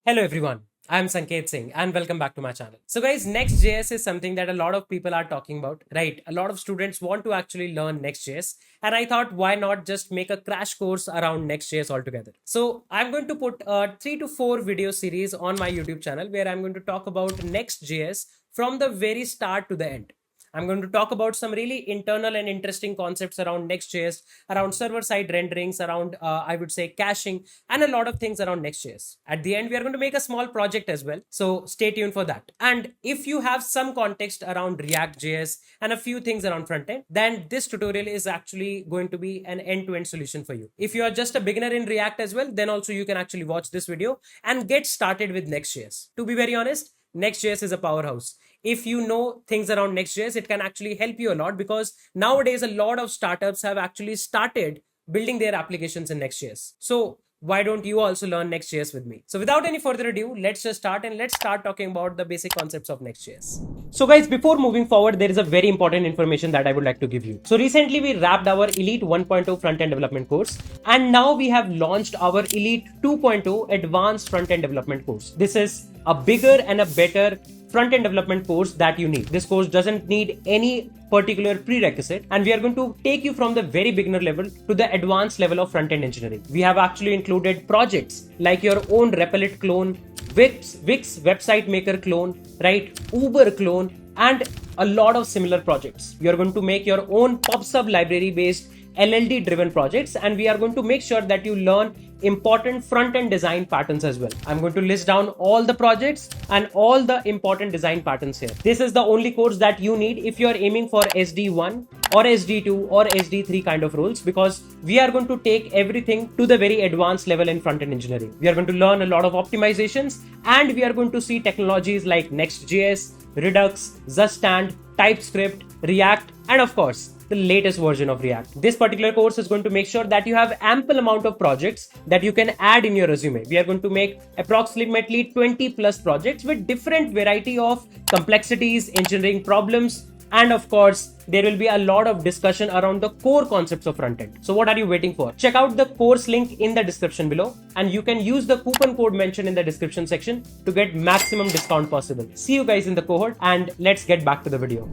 Hello everyone, I'm Sanket Singh and welcome back to my channel. So guys, Next.js is something that a lot of people are talking about, right? A lot of students want to actually learn Next.js and I thought why not just make a crash course around Next.js altogether. So I'm going to put a 3 to 4 video series on my YouTube channel where I'm going to talk about Next.js from the very start to the end. I'm going to talk about some really internal and interesting concepts around Next.js, around server-side renderings, around, I would say, caching, and a lot of things around Next.js. At the end, we are going to make a small project as well. So stay tuned for that. And if you have some context around React.js and a few things around frontend, then this tutorial is actually going to be an end-to-end solution for you. If you are just a beginner in React as well, then also you can actually watch this video and get started with Next.js. To be very honest, Next.js is a powerhouse. If you know things around Next.js, it can actually help you a lot because nowadays a lot of startups have actually started building their applications in Next.js. So why don't you also learn Next.js with me? So without any further ado, let's just start and let's start talking about the basic concepts of Next.js. So guys, before moving forward, there is a very important information that I would like to give you. So recently we wrapped our Elite 1.0 front-end development course and now we have launched our Elite 2.0 advanced front-end development course. This is a bigger and a better front-end development course that you need. This course doesn't need any particular prerequisite and we are going to take you from the very beginner level to the advanced level of front-end engineering. We have actually included projects like your own Replit clone, Wix website maker clone, right? Uber clone, and a lot of similar projects. You're going to make your own PubSub library based LLD driven projects, and we are going to make sure that you learn important front-end design patterns as well. I'm going to list down all the projects and all the important design patterns here. This is the only course that you need if you're aiming for SD1 or SD2 or SD3 kind of roles, because we are going to take everything to the very advanced level in front-end engineering. We are going to learn a lot of optimizations and we are going to see technologies like Next.js, Redux, Zustand, TypeScript, React, and of course, the latest version of React. This particular course is going to make sure that you have ample amount of projects that you can add in your resume. We are going to make approximately 20 plus projects with different variety of complexities, engineering problems, and of course, there will be a lot of discussion around the core concepts of frontend. So what are you waiting for? Check out the course link in the description below and you can use the coupon code mentioned in the description section to get maximum discount possible. See you guys in the cohort and let's get back to the video.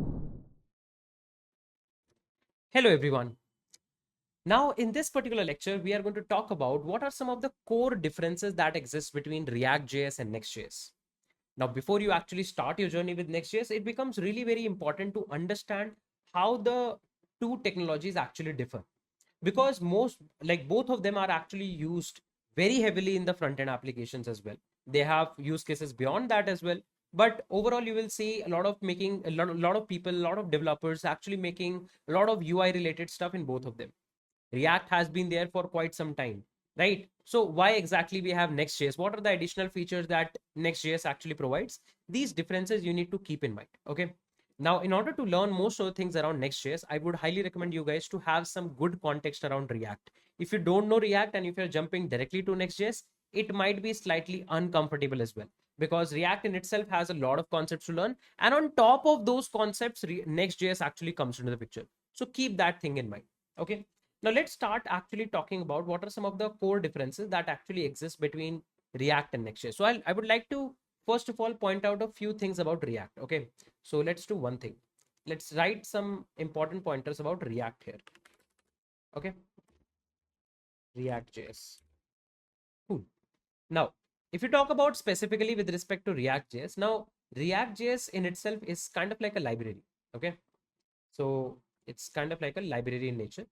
Hello everyone. Now in this particular lecture, we are going to talk about what are some of the core differences that exist between React.js and Next.js. Now, before you actually start your journey with Next.js, it becomes really very important to understand how the two technologies actually differ. Because both of them are actually used very heavily in the front-end applications as well. They have use cases beyond that as well. But overall, you will see a lot of people, a lot of developers actually making a lot of UI related stuff in both of them. React has been there for quite some time, right? So why exactly we have Next.js? What are the additional features that Next.js actually provides? These differences you need to keep in mind, okay? Now, in order to learn most of the things around Next.js, I would highly recommend you guys to have some good context around React. If you don't know React and if you're jumping directly to Next.js, it might be slightly uncomfortable as well, because React in itself has a lot of concepts to learn. And on top of those concepts, Next.js actually comes into the picture. So keep that thing in mind, okay? Now let's start actually talking about what are some of the core differences that actually exist between React and Next.js. So I would like to first of all point out a few things about React. Okay, so let's do one thing. Let's write some important pointers about React here. Okay, React.js. Cool. Now, if you talk about specifically with respect to React.js, now React.js in itself is kind of like a library. Okay, so it's kind of like a library in nature.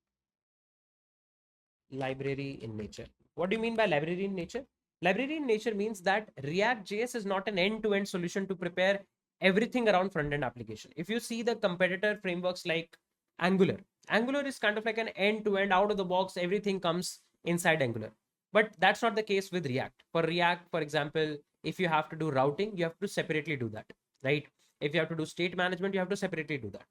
Library in nature. What do you mean by library in nature? Library in nature means that React.js is not an end-to-end solution to prepare everything around front-end application. If you see the competitor frameworks like Angular, Angular is kind of like an end-to-end, out of the box, everything comes inside Angular. But that's not the case with React. For React, for example, if you have to do routing, you have to separately do that, right? If you have to do state management, you have to separately do that.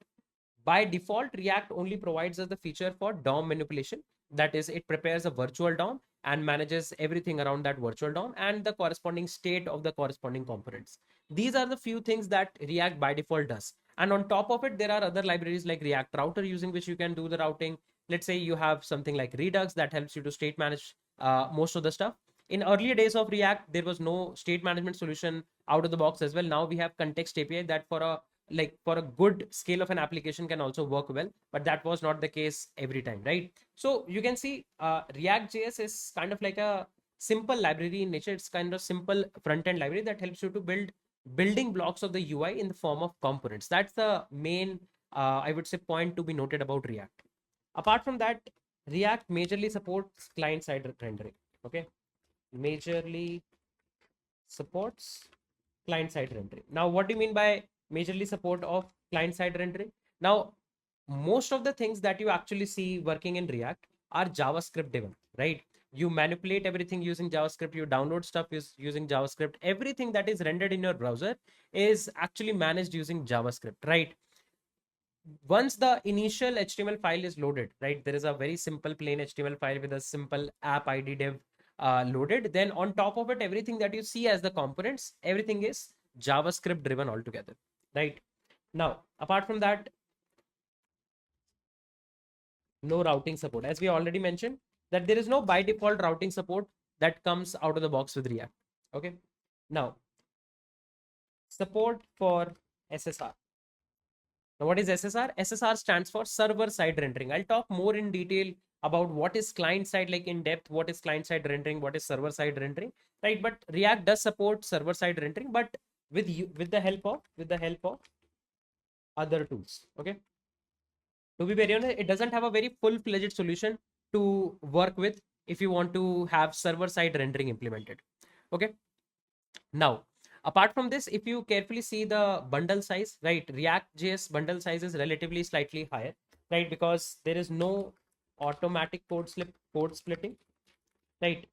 By default, React only provides us the feature for DOM manipulation. That is, it prepares a virtual DOM and manages everything around that virtual DOM and the corresponding state of the corresponding components. These are the few things that React by default does. And on top of it, there are other libraries like React Router using which you can do the routing. Let's say you have something like Redux that helps you to state manage most of the stuff. In earlier days of React, there was no state management solution out of the box as well. Now we have context API that for a good scale of an application can also work well, but that was not the case every time, right? So you can see React.js is kind of like a simple library in nature. It's kind of simple front-end library that helps you to build building blocks of the UI in the form of components. That's the main, I would say, point to be noted about React. Apart from that, React majorly supports client-side rendering. Okay, majorly supports client-side rendering. Now, what do you mean by majorly support of client-side rendering? Now, most of the things that you actually see working in React are JavaScript driven, right? You manipulate everything using JavaScript, you download stuff using JavaScript. Everything that is rendered in your browser is actually managed using JavaScript, right? Once the initial HTML file is loaded, right? There is a very simple plain HTML file with a simple app ID div loaded. Then on top of it, everything that you see as the components, everything is JavaScript driven altogether, right? Now, apart from that, no routing support. As we already mentioned, that there is no by default routing support that comes out of the box with React. Okay. Now, support for SSR. Now, what is SSR? SSR stands for server side rendering. I'll talk more in detail about what is client side, like in depth, what is client side rendering, what is server side rendering, right? But React does support server side rendering, but with the help of other tools. Okay. To be very honest, it doesn't have a very full-fledged solution to work with if you want to have server-side rendering implemented. Okay. Now, apart from this, if you carefully see the bundle size, right, React.js bundle size is relatively slightly higher, right, because there is no automatic code splitting, right?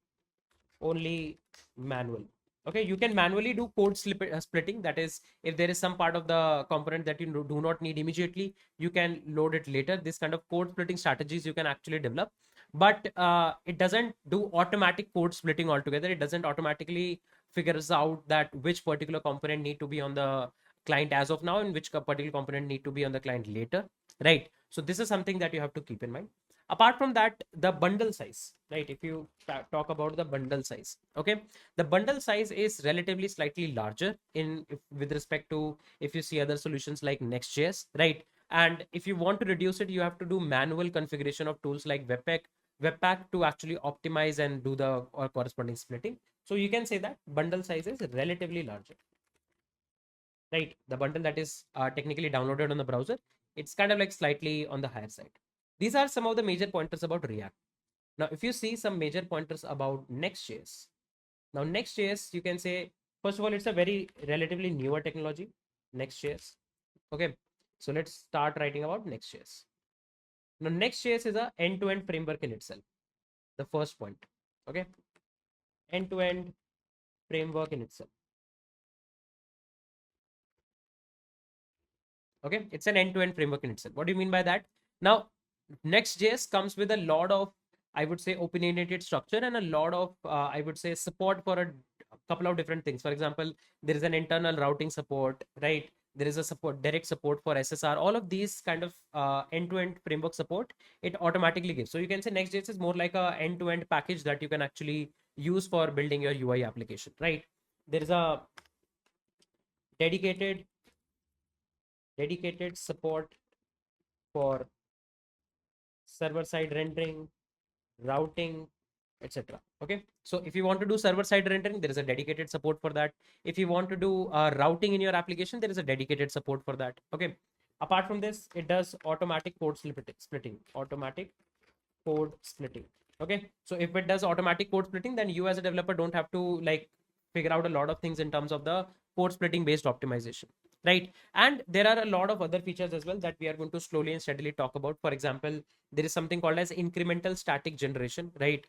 Only manual. Okay, you can manually do code splitting. That is, if there is some part of the component that you do not need immediately, you can load it later. This kind of code splitting strategies you can actually develop, but it doesn't do automatic code splitting altogether. It doesn't automatically figures out that which particular component need to be on the client as of now and which particular component need to be on the client later, right? So this is something that you have to keep in mind. Apart from that, the bundle size, right? If you talk about the bundle size, okay, the bundle size is relatively slightly larger with respect to if you see other solutions like Next.js, right? And if you want to reduce it, you have to do manual configuration of tools like Webpack to actually optimize and do the corresponding splitting. So you can say that bundle size is relatively larger, right? The bundle that is technically downloaded on the browser, it's kind of like slightly on the higher side. These are some of the major pointers about React. Now, if you see some major pointers about Next.js, now Next.js, you can say, first of all, it's a very relatively newer technology, Next.js. Okay, so let's start writing about Next.js. Now, Next.js is a end-to-end framework in itself. The first point, okay, end-to-end framework in itself. Okay, it's an end-to-end framework in itself. What do you mean by that? Now, Next.js comes with a lot of, I would say, opinionated structure and a lot of, I would say, support for a couple of different things. For example, there is an internal routing support, right? There is a direct support for SSR. All of these kind of end-to-end framework support, it automatically gives. So you can say Next.js is more like a end-to-end package that you can actually use for building your UI application, right? There is a dedicated support for server side rendering, routing, etc. Okay, so if you want to do server side rendering, there is a dedicated support for that. If you want to do routing in your application, there is a dedicated support for that. Okay, apart from this, it does automatic code splitting, automatic code splitting. Okay, so if it does automatic code splitting, then you as a developer don't have to like figure out a lot of things in terms of the code splitting based optimization, right? And there are a lot of other features as well that we are going to slowly and steadily talk about. For example, there is something called as incremental static generation, right?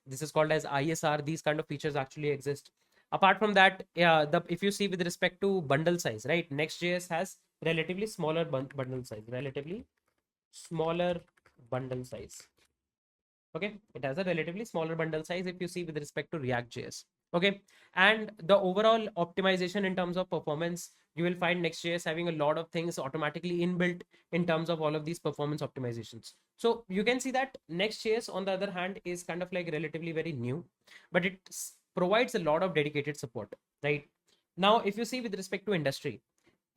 This is called as ISR. These kind of features actually exist. Apart from that, if you see with respect to bundle size, right, Next.js has relatively smaller bundle size, relatively smaller bundle size. Okay, it has a relatively smaller bundle size if you see with respect to React.js. Okay. And the overall optimization in terms of performance, you will find Next.js having a lot of things automatically inbuilt in terms of all of these performance optimizations. So you can see that Next.js, on the other hand, is kind of like relatively very new, but it provides a lot of dedicated support, right? Now, if you see with respect to industry,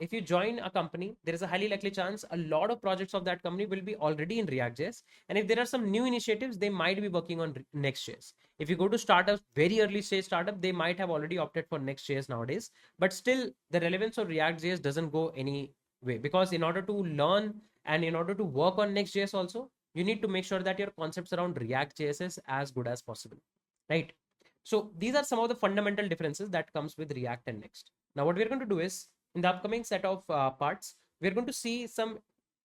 if you join a company, there is a highly likely chance a lot of projects of that company will be already in React.js. And if there are some new initiatives, they might be working on Next.js. If you go to startups, very early stage startup, they might have already opted for Next.js nowadays. But still, the relevance of React.js doesn't go any way, because in order to learn and in order to work on Next.js also, you need to make sure that your concepts around React.js is as good as possible, right? So these are some of the fundamental differences that comes with React and Next. Now, what we're going to do is, in the upcoming set of parts, we're going to see some,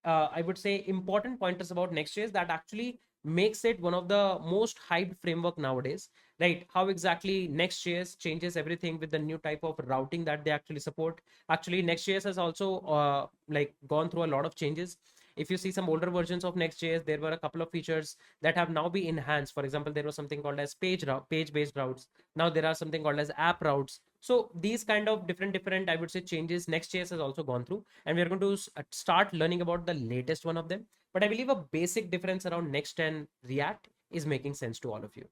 I would say, important pointers about Next.js that actually makes it one of the most hyped framework nowadays, right? How exactly Next.js changes everything with the new type of routing that they actually support. Actually, Next.js has also like gone through a lot of changes. If you see some older versions of Next.js, there were a couple of features that have now been enhanced. For example, there was something called as page-based routes. Now there are something called as app routes. So these kind of different, I would say, changes Next.js has also gone through, and we're going to start learning about the latest one of them. But I believe a basic difference around Next and React is making sense to all of you.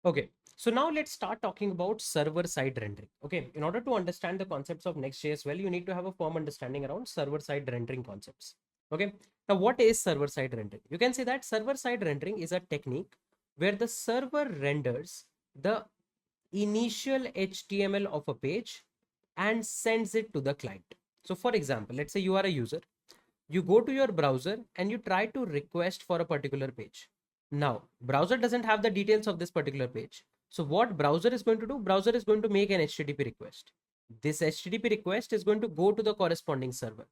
Okay, so now let's start talking about server-side rendering. Okay, in order to understand the concepts of Next.js well, you need to have a firm understanding around server-side rendering concepts. Okay, now what is server-side rendering? You can say that server-side rendering is a technique where the server renders the initial HTML of a page and sends it to the client. So for example, let's say you are a user, you go to your browser and you try to request for a particular page. Now, browser doesn't have the details of this particular page. So what browser is going to do? Browser is going to make an HTTP request. This HTTP request is going to go to the corresponding server.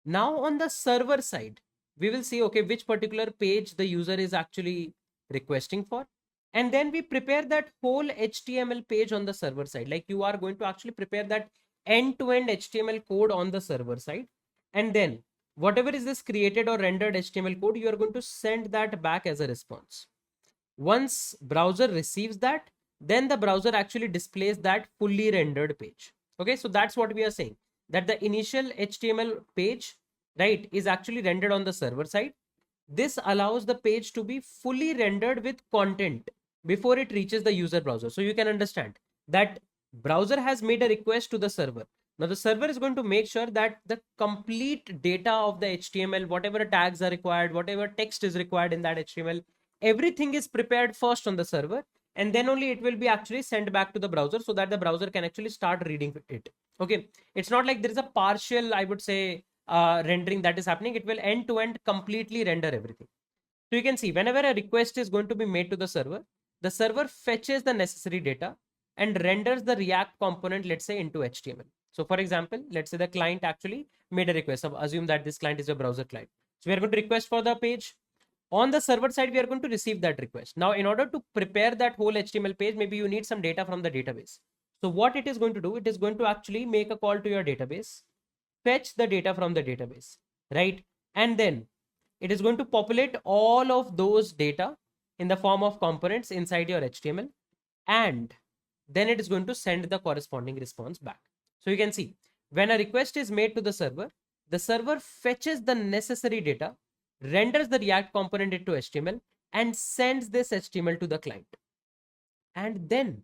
Now on the server side, we will see, okay, which particular page the user is actually requesting for. And then we prepare that whole HTML page on the server side. Like you are going to actually prepare that end-to-end HTML code on the server side. And then whatever is this created or rendered HTML code, you are going to send that back as a response. Once browser receives that, then the browser actually displays that fully rendered page. Okay, so that's what we are saying, that the initial HTML page, right, is actually rendered on the server side. This allows the page to be fully rendered with content before it reaches the user browser. So you can understand that browser has made a request to the server. Now the server is going to make sure that the complete data of the HTML, whatever tags are required, whatever text is required in that HTML, everything is prepared first on the server, and then only it will be actually sent back to the browser so that the browser can actually start reading it. Okay, it's not like there is a partial, I would say, rendering that is happening. It will end to end completely render everything. So you can see whenever a request is going to be made to the server fetches the necessary data and renders the React component, let's say, into HTML. So for example, let's say the client actually made a request. So assume that this client is a browser client. So we are going to request for the page. On the server side, we are going to receive that request. Now, in order to prepare that whole HTML page, maybe you need some data from the database. So what it is going to do, it is going to actually make a call to your database, fetch the data from the database, right? And then it is going to populate all of those data in the form of components inside your HTML, and then it is going to send the corresponding response back. So you can see when a request is made to the server fetches the necessary data, renders the React component into HTML, and sends this HTML to the client. And then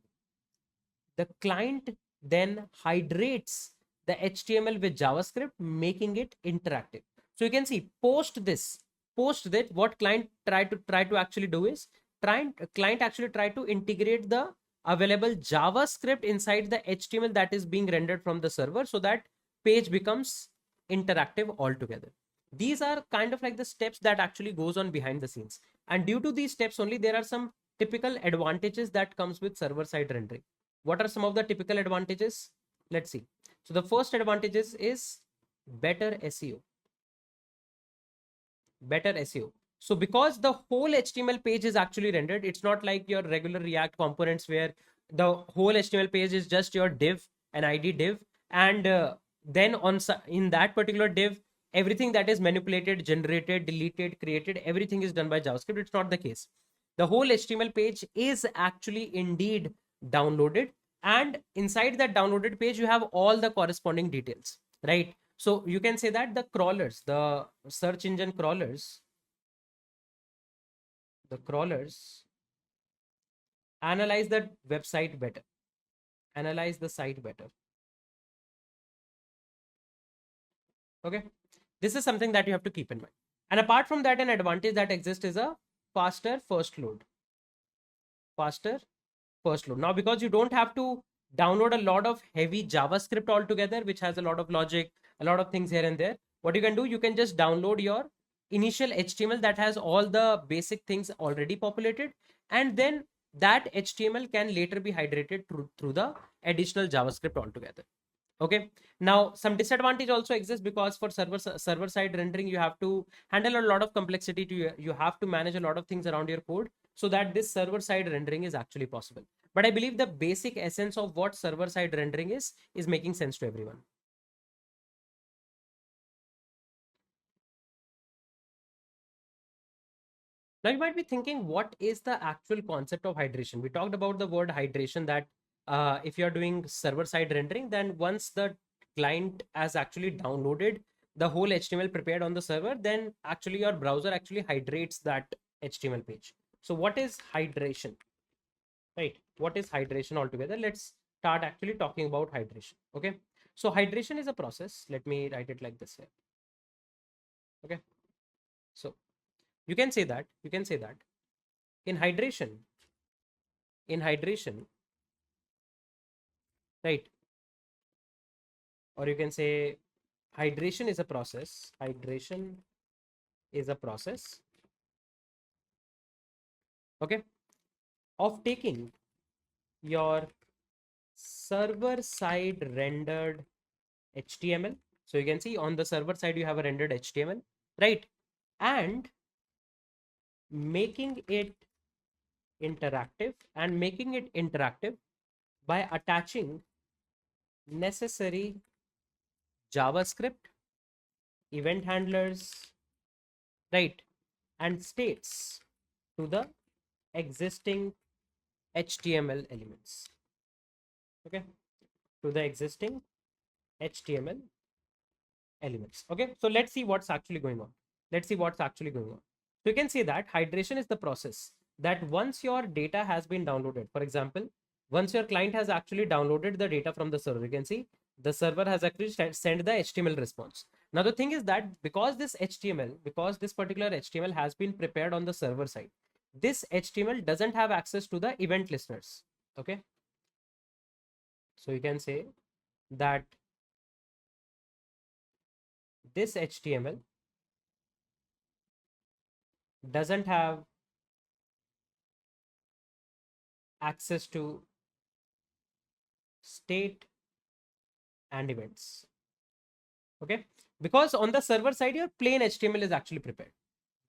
the client then hydrates the HTML with JavaScript, making it interactive. So you can see post that, what client try to actually do is client actually try to integrate the available JavaScript inside the HTML that is being rendered from the server, so that page becomes interactive altogether. These are kind of like the steps that actually goes on behind the scenes, and due to these steps only, there are some typical advantages that comes with server side rendering. What are some of the typical advantages? Let's see. So the first advantages is better SEO. Better SEO. So because the whole HTML page is actually rendered, it's not like your regular React components where the whole HTML page is just your div, an ID div, and then in that particular div, everything that is manipulated, generated, deleted, created, everything is done by JavaScript. It's not the case. The whole HTML page is actually indeed downloaded, and inside that downloaded page you have all the corresponding details, right? So you can say that the crawlers, the search engine crawlers, the crawlers analyze the website better, analyze the site better. Okay, this is something that you have to keep in mind. And apart from that, an advantage that exists is a faster first load. Faster first load. Now, because you don't have to download a lot of heavy JavaScript altogether, which has a lot of logic, a lot of things here and there, what you can do, you can just download your initial HTML that has all the basic things already populated, and then that HTML can later be hydrated through the additional JavaScript altogether. Okay, now some disadvantage also exists, because for server side rendering you have to handle a lot of complexity to you have to manage a lot of things around your code, so that this server side rendering is actually possible. But I believe the basic essence of what server side rendering is making sense to everyone. Now you might be thinking, what is the actual concept of hydration? We talked about the word hydration, that if you're doing server side rendering, then once the client has actually downloaded the whole HTML prepared on the server, then actually your browser actually hydrates that HTML page. So what is hydration, right? What is hydration altogether? Let's start actually talking about hydration. Okay, so hydration is a process. Let me write it like this here. Okay, so you can say that in hydration, right? Or you can say hydration is a process. Hydration is a process, okay, of taking your server side rendered HTML. So you can see on the server side you have a rendered HTML, right? And making it interactive by attaching necessary JavaScript, event handlers, right, and states to the existing HTML elements. Okay, to the existing HTML elements. Okay, so let's see what's actually going on. So you can see that hydration is the process that once your data has been downloaded, for example, once your client has actually downloaded the data from the server, you can see the server has actually sent the HTML response. Now the thing is that because this particular HTML has been prepared on the server side, this HTML doesn't have access to the event listeners. Okay, so you can say that this HTML doesn't have access to state and events. Okay, because on the server side your plain HTML is actually prepared.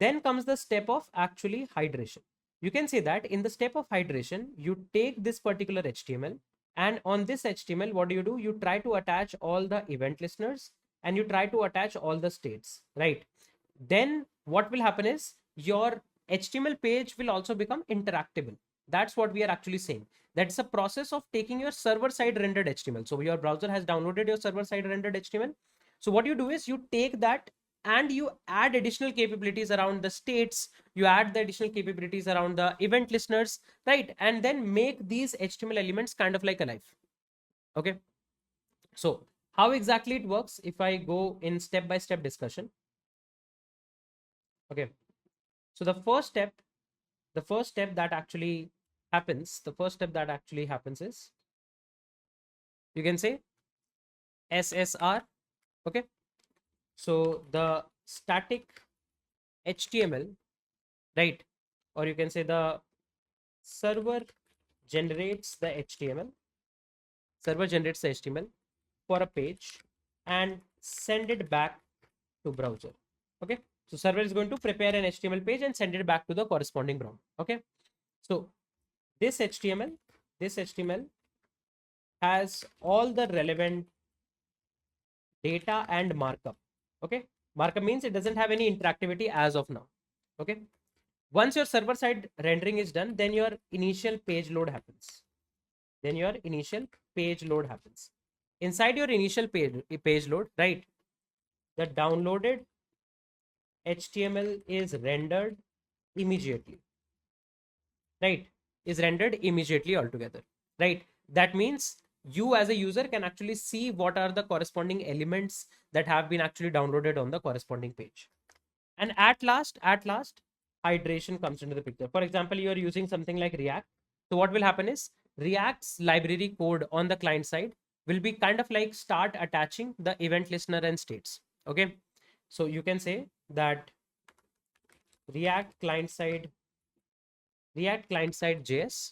Then comes the step of actually hydration. You can say that in the step of hydration, you take this particular HTML, and on this HTML, what do? You try to attach all the event listeners, and you try to attach all the states, right? Then what will happen is your HTML page will also become interactable. That's what we are actually saying. That's a process of taking your server side rendered HTML. So your browser has downloaded your server side rendered HTML. So what you do is you take that and you add additional capabilities around the states, you add the additional capabilities around the event listeners, right? And then make these HTML elements kind of like alive. Okay, so how exactly it works if I go in step by step discussion? Okay, so the first step that actually happens is, you can say, SSR. Okay, so the static HTML, right? Or you can say the server generates the HTML, for a page and send it back to browser. Okay, so server is going to prepare an HTML page and send it back to the corresponding browser. Okay, so this HTML has all the relevant data and markup. Okay, Markup means it doesn't have any interactivity as of now. Okay. Once your server side rendering is done, then your initial page load happens. Inside your initial page load, right? The downloaded HTML is rendered immediately, right? Is rendered immediately altogether, right? That means you as a user can actually see what are the corresponding elements that have been actually downloaded on the corresponding page. And at last, hydration comes into the picture. For example, you are using something like React. So what will happen is React's library code on the client side will be kind of like start attaching the event listener and states. Okay. So you can say that React client side JS,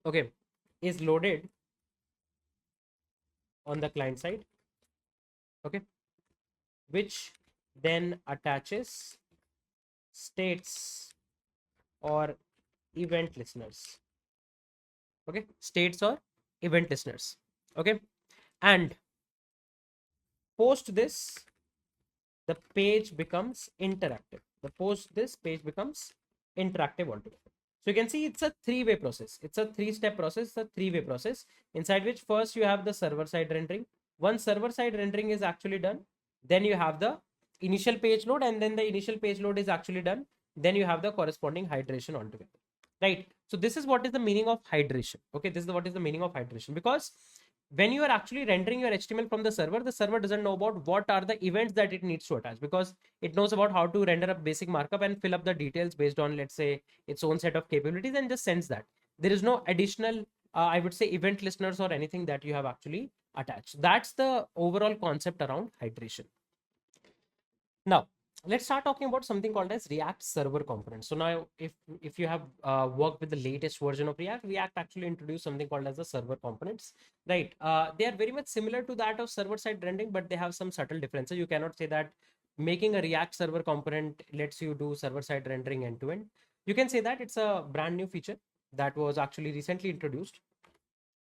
okay, is loaded on the client side, okay, which then attaches states or event listeners, okay, states or event listeners, okay, and post this, the page becomes interactive. The post this page becomes interactive altogether. So you can see it's a three-way process. It's a three-step process, it's a three-way process inside which first you have the server side rendering. Once server side rendering is actually done, then you have the initial page load, and then the initial page load is actually done. Then you have the corresponding hydration altogether. Right. So this is what is the meaning of hydration. Okay. This is what is the meaning of hydration, because when you are actually rendering your HTML from the server doesn't know about what are the events that it needs to attach, because it knows about how to render a basic markup and fill up the details based on, let's say, its own set of capabilities, and just sends that. There is no additional, I would say, event listeners or anything that you have actually attached. That's the overall concept around hydration. Now, let's start talking about something called as React server components. So now, if you have worked with the latest version of React actually introduced something called as the server components, right? They are very much similar to that of server side rendering, but they have some subtle differences. You cannot say that making a React server component lets you do server side rendering end to end. You can say that it's a brand new feature that was actually recently introduced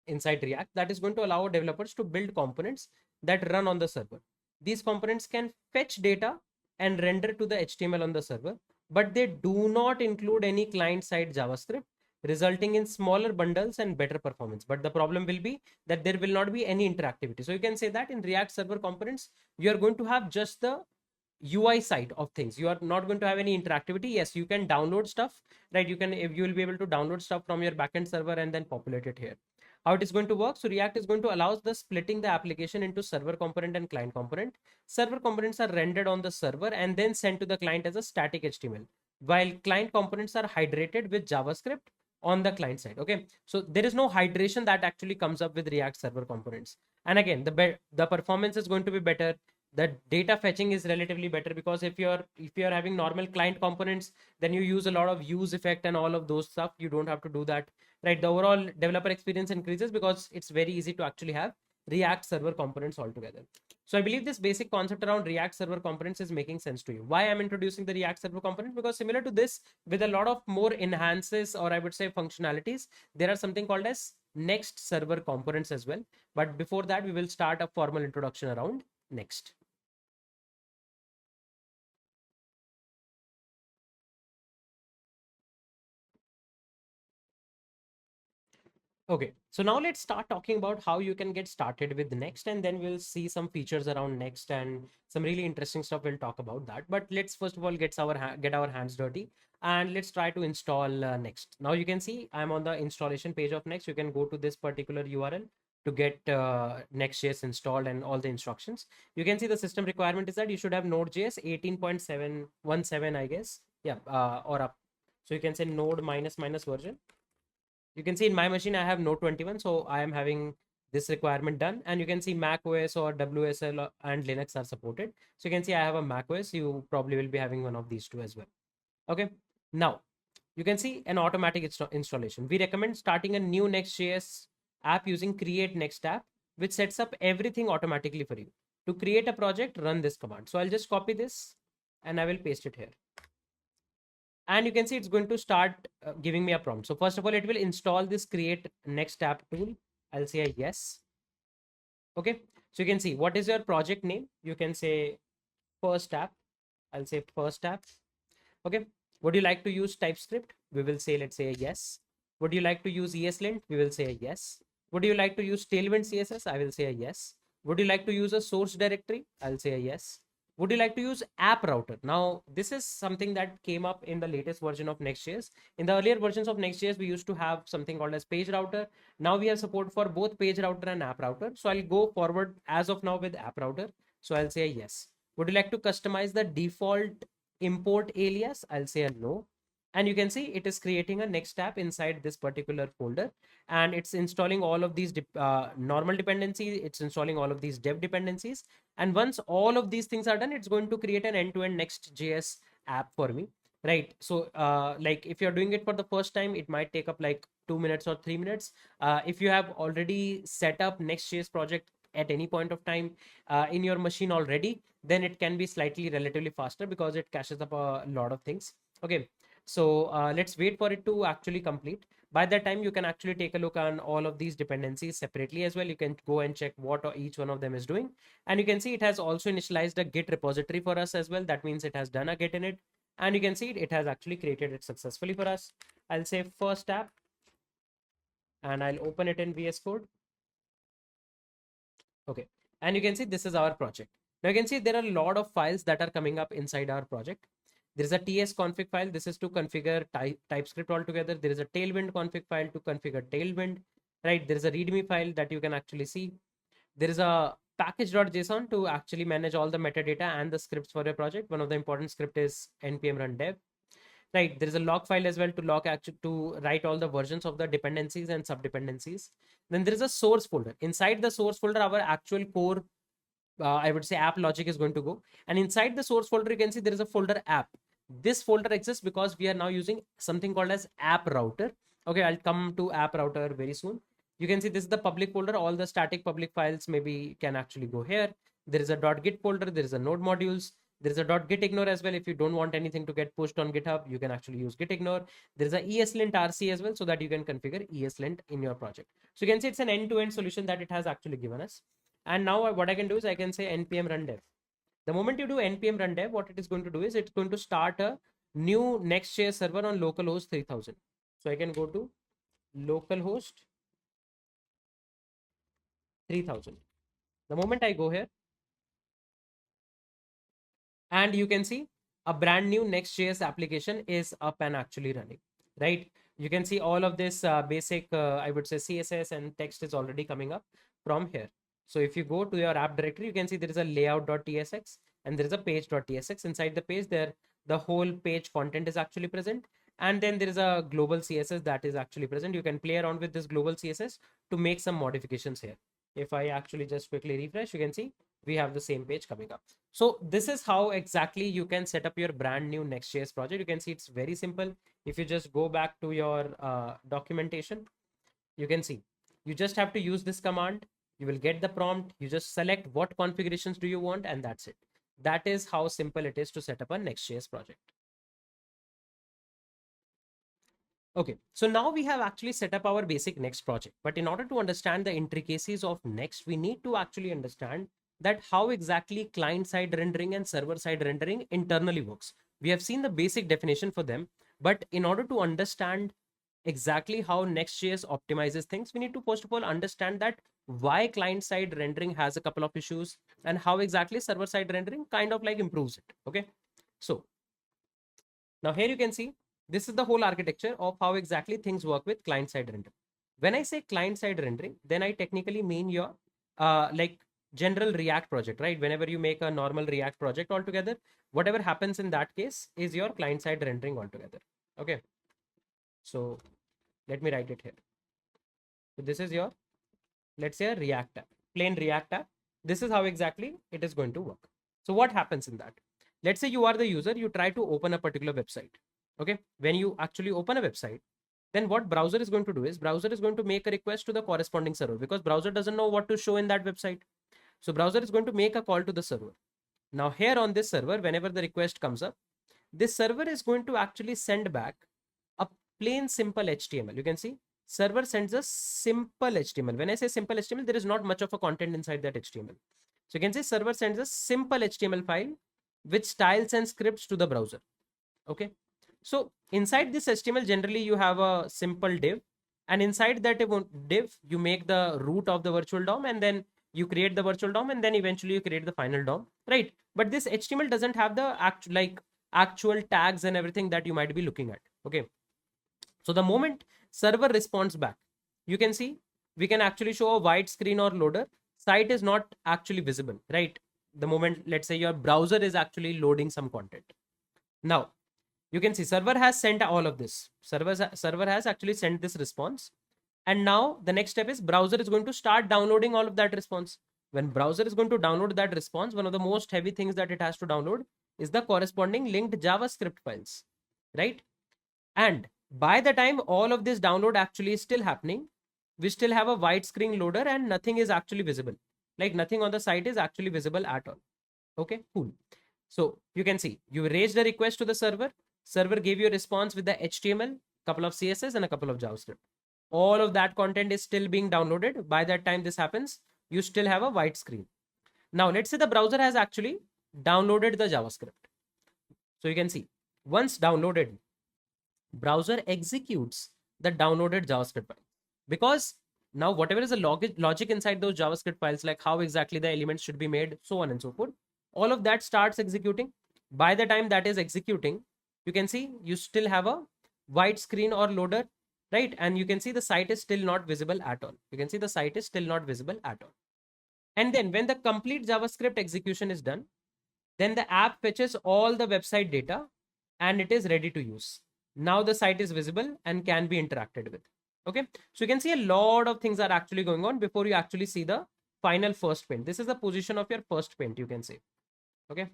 inside React that is going to allow developers to build components that run on the server. These components can fetch data and render to the HTML on the server, but they do not include any client-side JavaScript, resulting in smaller bundles and better performance. But the problem will be that there will not be any interactivity. So you can say that in React server components, you are going to have just the UI side of things. You are not going to have any interactivity. Yes, you can download stuff, right? You will be able to download stuff from your backend server and then populate it here. How it is going to work? So React is going to allow the splitting the application into server component and client component. Server components are rendered on the server and then sent to the client as a static HTML, while client components are hydrated with JavaScript on the client side. Okay, so there is no hydration that actually comes up with React server components. And again, the performance is going to be better. The data fetching is relatively better, because if you're having normal client components, then you use a lot of use effect and all of those stuff. You don't have to do that, right? The overall developer experience increases because it's very easy to actually have React server components altogether. So I believe this basic concept around React server components is making sense to you. Why I'm introducing the React server component? Because similar to this, with a lot of more enhances, or I would say functionalities, there are something called as Next server components as well. But before that, we will start a formal introduction around Next. Okay, so now let's start talking about how you can get started with Next, and then we'll see some features around Next and some really interesting stuff. We'll talk about that. But let's first of all get our hands dirty, and let's try to install Next. Now you can see I'm on the installation page of Next. You can go to this particular URL to get Next.js installed and all the instructions. You can see the system requirement is that you should have Node.js 18.717, I guess. Yeah, or up. So you can say Node minus minus version. You can see in my machine I have Node 21, so I am having this requirement done. And you can see Mac OS or WSL and Linux are supported. So you can see I have a Mac OS. You probably will be having one of these two as well. Okay, now you can see an automatic installation. We recommend starting a new Next.js app using create next app, which sets up everything automatically for you. To create a project, run this command. So I'll just copy this and I will paste it here. And you can see it's going to start giving me a prompt. So first of all, it will install this create next app tool. I'll say a yes. Okay. So you can see what is your project name. You can say first app. I'll say first app. Okay. Would you like to use TypeScript? We will say, let's say a yes. Would you like to use ESLint? We will say a yes. Would you like to use Tailwind CSS? I will say a yes. Would you like to use a source directory? I'll say a yes. Would you like to use app router? Now, this is something that came up in the latest version of Next.js. In the earlier versions of Next.js, we used to have something called as page router. Now we have support for both page router and app router. So I'll go forward as of now with app router. So I'll say a yes. Would you like to customize the default import alias? I'll say a no. And you can see it is creating a next app inside this particular folder, and it's installing all of these normal dependencies. It's installing all of these dev dependencies. And once all of these things are done, it's going to create an end-to-end Next.js app for me. Right. So like if you're doing it for the first time, it might take up like 2 minutes or 3 minutes. If you have already set up Next.js project at any point of time in your machine already, then it can be slightly relatively faster because it caches up a lot of things. Okay. So let's wait for it to actually complete. By that time, you can actually take a look on all of these dependencies separately as well. You can go and check what each one of them is doing. And you can see it has also initialized a Git repository for us as well. That means it has done a Git in it. And you can see it has actually created it successfully for us. I'll say first app and I'll open it in VS Code. Okay. And you can see this is our project. Now you can see there are a lot of files that are coming up inside our project. There is a TS config file. This is to configure TypeScript altogether. There is a Tailwind config file to configure Tailwind, right? There is a README file that you can actually see. There is a package.json to actually manage all the metadata and the scripts for your project. One of the important script is npm run dev, right? There is a log file as well to log actually to write all the versions of the dependencies and sub dependencies. Then there is a source folder. Inside the source folder, our actual core I would say app logic is going to go. And inside the source folder, you can see there is a folder app. This folder exists because we are now using something called as app router. Okay, I'll come to app router very soon. You can see this is the public folder. All the static public files maybe can actually go here. There is a .git folder. There is a node modules. There is a .git ignore as well. If you don't want anything to get pushed on GitHub, you can actually use git ignore. There is a ESLint RC as well, so that you can configure ESLint in your project. So you can see it's an end-to-end solution that it has actually given us. And now what I can do is I can say npm run dev. The moment you do npm run dev, what it is going to do is it's going to start a new Next.js server on localhost 3000. So I can go to localhost 3000. The moment I go here, and you can see a brand new Next.js application is up and actually running, right? You can see all of this basic, I would say CSS and text is already coming up from here. So if you go to your app directory, you can see there is a layout.tsx and there is a page.tsx. Inside the page there, the whole page content is actually present. And then there is a global CSS that is actually present. You can play around with this global CSS to make some modifications here. If I actually just quickly refresh, you can see we have the same page coming up. So this is how exactly you can set up your brand new Next.js project. You can see it's very simple. If you just go back to your documentation, you can see you just have to use this command. You will get the prompt. You just select what configurations do you want, and that's it. That is how simple it is to set up a Next.js project. Okay, so now we have actually set up our basic Next project. But in order to understand the intricacies of Next, we need to actually understand that how exactly client-side rendering and server-side rendering internally works. We have seen the basic definition for them, but in order to understand exactly how Next.js optimizes things, we need to first of all understand that why client-side rendering has a couple of issues and how exactly server-side rendering kind of like improves it. Okay, so now here you can see this is the whole architecture of how exactly things work with client-side rendering. When I say client-side rendering, then I technically mean your like general React project, right? Whenever you make a normal React project altogether, whatever happens in that case is your client-side rendering altogether. Okay, so let me write it here. So this is your, let's say, a React app, plain React app. This is how exactly it is going to work. So what happens in that? Let's say you are the user, you try to open a particular website. Okay, when you actually open a website, then what browser is going to do is browser is going to make a request to the corresponding server, because browser doesn't know what to show in that website. So browser is going to make a call to the server. Now here on this server, whenever the request comes up, this server is going to actually send back a plain simple HTML. You can see server sends a simple HTML. When I say simple HTML, there is not much of a content inside that HTML. So you can say server sends a simple HTML file with styles and scripts to the browser. Okay. So inside this HTML, generally you have a simple div, and inside that div, you make the root of the virtual DOM, and then you create the virtual DOM, and then eventually you create the final DOM, right? But this HTML doesn't have the actual tags and everything that you might be looking at. Okay. So the moment server responds back, you can see we can actually show a white screen or loader. Site is not actually visible, right? The moment, let's say your browser is actually loading some content. Now, you can see server has sent all of this. Server has actually sent this response. And now the next step is browser is going to start downloading all of that response. When browser is going to download that response, one of the most heavy things that it has to download is the corresponding linked JavaScript files, right? And by the time all of this download actually is still happening, we still have a white screen loader and nothing is actually visible. Like nothing on the site is actually visible at all. Okay, cool. So you can see you raised a request to the server. Server gave you a response with the HTML, couple of CSS and a couple of JavaScript. All of that content is still being downloaded. By that time this happens, you still have a white screen. Now let's say the browser has actually downloaded the JavaScript. So you can see once downloaded, browser executes the downloaded JavaScript file, because now whatever is the logic inside those JavaScript files, like how exactly the elements should be made, so on and so forth, all of that starts executing. By the time that is executing, you can see you still have a white screen or loader, right? And you can see the site is still not visible at all. You can see the site is still not visible at all. And then when the complete JavaScript execution is done, then the app fetches all the website data and it is ready to use. Now the site is visible and can be interacted with. Okay, so you can see a lot of things are actually going on before you actually see the final first paint. This is the position of your first paint, you can say. Okay,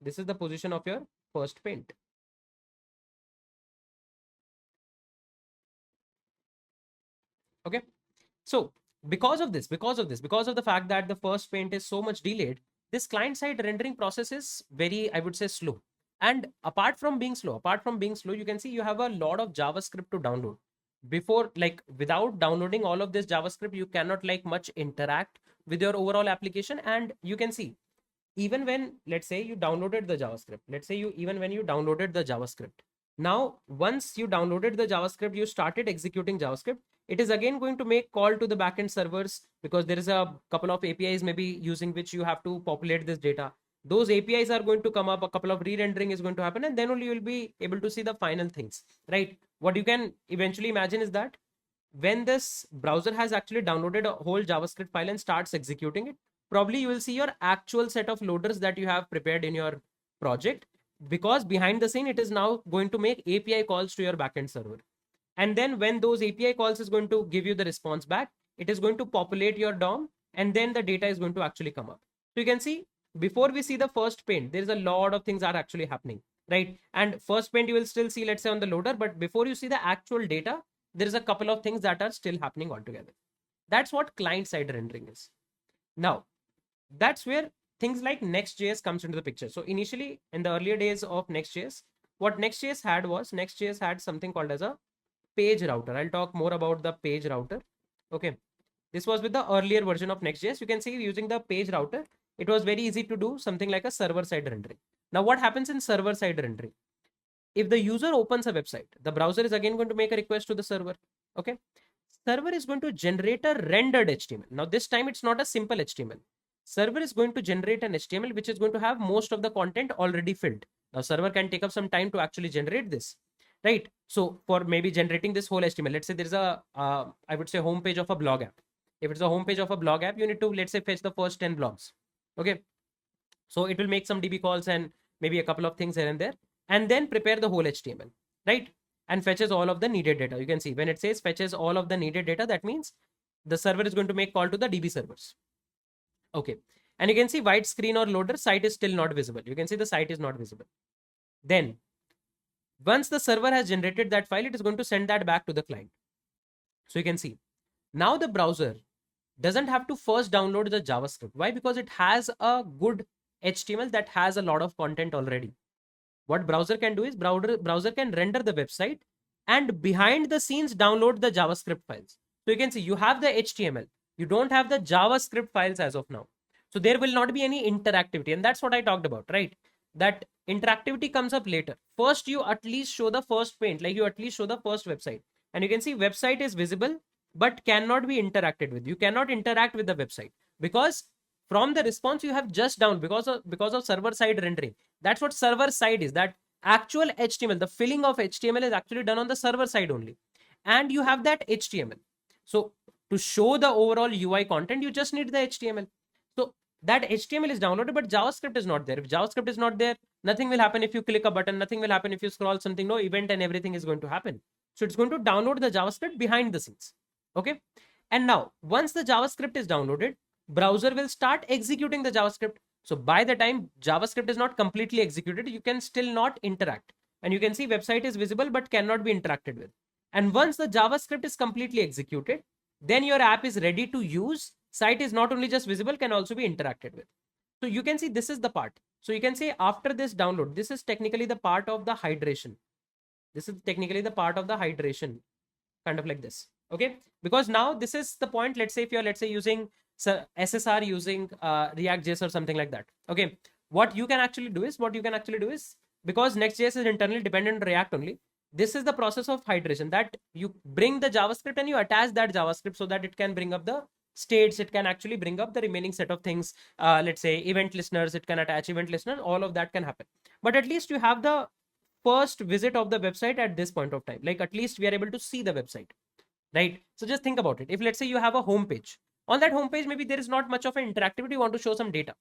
this is the position of your first paint. Okay, so because of the fact that the first paint is so much delayed, this client side rendering process is very, I would say, slow. And apart from being slow, you can see you have a lot of JavaScript to download. Before, like without downloading all of this JavaScript, you cannot like much interact with your overall application. And you can see, even when, let's say you downloaded the JavaScript, now once you downloaded the JavaScript, you started executing JavaScript, it is again going to make call to the backend servers, because there is a couple of APIs maybe using which you have to populate this data. Those APIs are going to come up, a couple of re-rendering is going to happen, and then only you will be able to see the final things, right? What you can eventually imagine is that when this browser has actually downloaded a whole JavaScript file and starts executing it, probably you will see your actual set of loaders that you have prepared in your project, because behind the scene, it is now going to make API calls to your backend server. And then when those API calls is going to give you the response back, it is going to populate your DOM, and then the data is going to actually come up. So you can see, before we see the first paint, there is a lot of things are actually happening, right? And first paint you will still see, let's say, on the loader, but before you see the actual data, there is a couple of things that are still happening altogether. That's what client side rendering is. Now, that's where things like Next.js comes into the picture. So initially, in the earlier days of Next.js, what Next.js had was, Next.js had something called as a page router. I'll talk more about the page router. Okay, this was with the earlier version of Next.js. You can see using the page router, it was very easy to do something like a server-side rendering. Now, what happens in server-side rendering? If the user opens a website, the browser is again going to make a request to the server. Okay, server is going to generate a rendered HTML. Now, this time it's not a simple HTML. Server is going to generate an HTML which is going to have most of the content already filled. Now, server can take up some time to actually generate this, right? So for maybe generating this whole HTML, let's say there's a, I would say, homepage of a blog app. If it's a homepage of a blog app, you need to, let's say, fetch the first 10 blogs. Okay, so it will make some DB calls and maybe a couple of things here and there, and then prepare the whole HTML, right? And fetches all of the needed data. You can see when it says fetches all of the needed data, that means the server is going to make call to the DB servers. Okay, and you can see white screen or loader, site is still not visible. You can see the site is not visible. Then once the server has generated that file, it is going to send that back to the client. So you can see now the browser doesn't have to first download the JavaScript. Why? Because it has a good HTML that has a lot of content already. What browser can do is browser can render the website and behind the scenes download the JavaScript files. So you can see you have the HTML, you don't have the JavaScript files as of now. So there will not be any interactivity. And that's what I talked about, right? That interactivity comes up later. First, you at least show the first paint, like you at least show the first website. And you can see website is visible, but cannot be interacted with. You cannot interact with the website because from the response you have just down because of server side rendering. That's what server side is. That actual HTML, the filling of HTML is actually done on the server side only. And you have that HTML. So to show the overall UI content, you just need the HTML. So that HTML is downloaded, but JavaScript is not there. If JavaScript is not there, nothing will happen if you click a button, nothing will happen if you scroll something, no event and everything is going to happen. So it's going to download the JavaScript behind the scenes. Okay. And now once the JavaScript is downloaded, browser will start executing the JavaScript. So by the time JavaScript is not completely executed, you can still not interact. And you can see website is visible but cannot be interacted with. And once the JavaScript is completely executed, then your app is ready to use. Site is not only just visible, can also be interacted with. So you can see this is the part. So you can say after this download, this is technically the part of the hydration. This is technically the part of the hydration, kind of like this. Okay, because now this is the point. Let's say if you're, let's say, using SSR using React.js or something like that. Okay, what you can actually do is because Next.js is internally dependent on React only. This is the process of hydration, that you bring the JavaScript and you attach that JavaScript so that it can bring up the states. It can actually bring up the remaining set of things. Let's say event listeners, it can attach event listener. All of that can happen. But at least you have the first visit of the website at this point of time. Like at least we are able to see the website, right? So just think about it. If let's say you have a home page, on that home page, maybe there is not much of an interactivity. You want to show some data,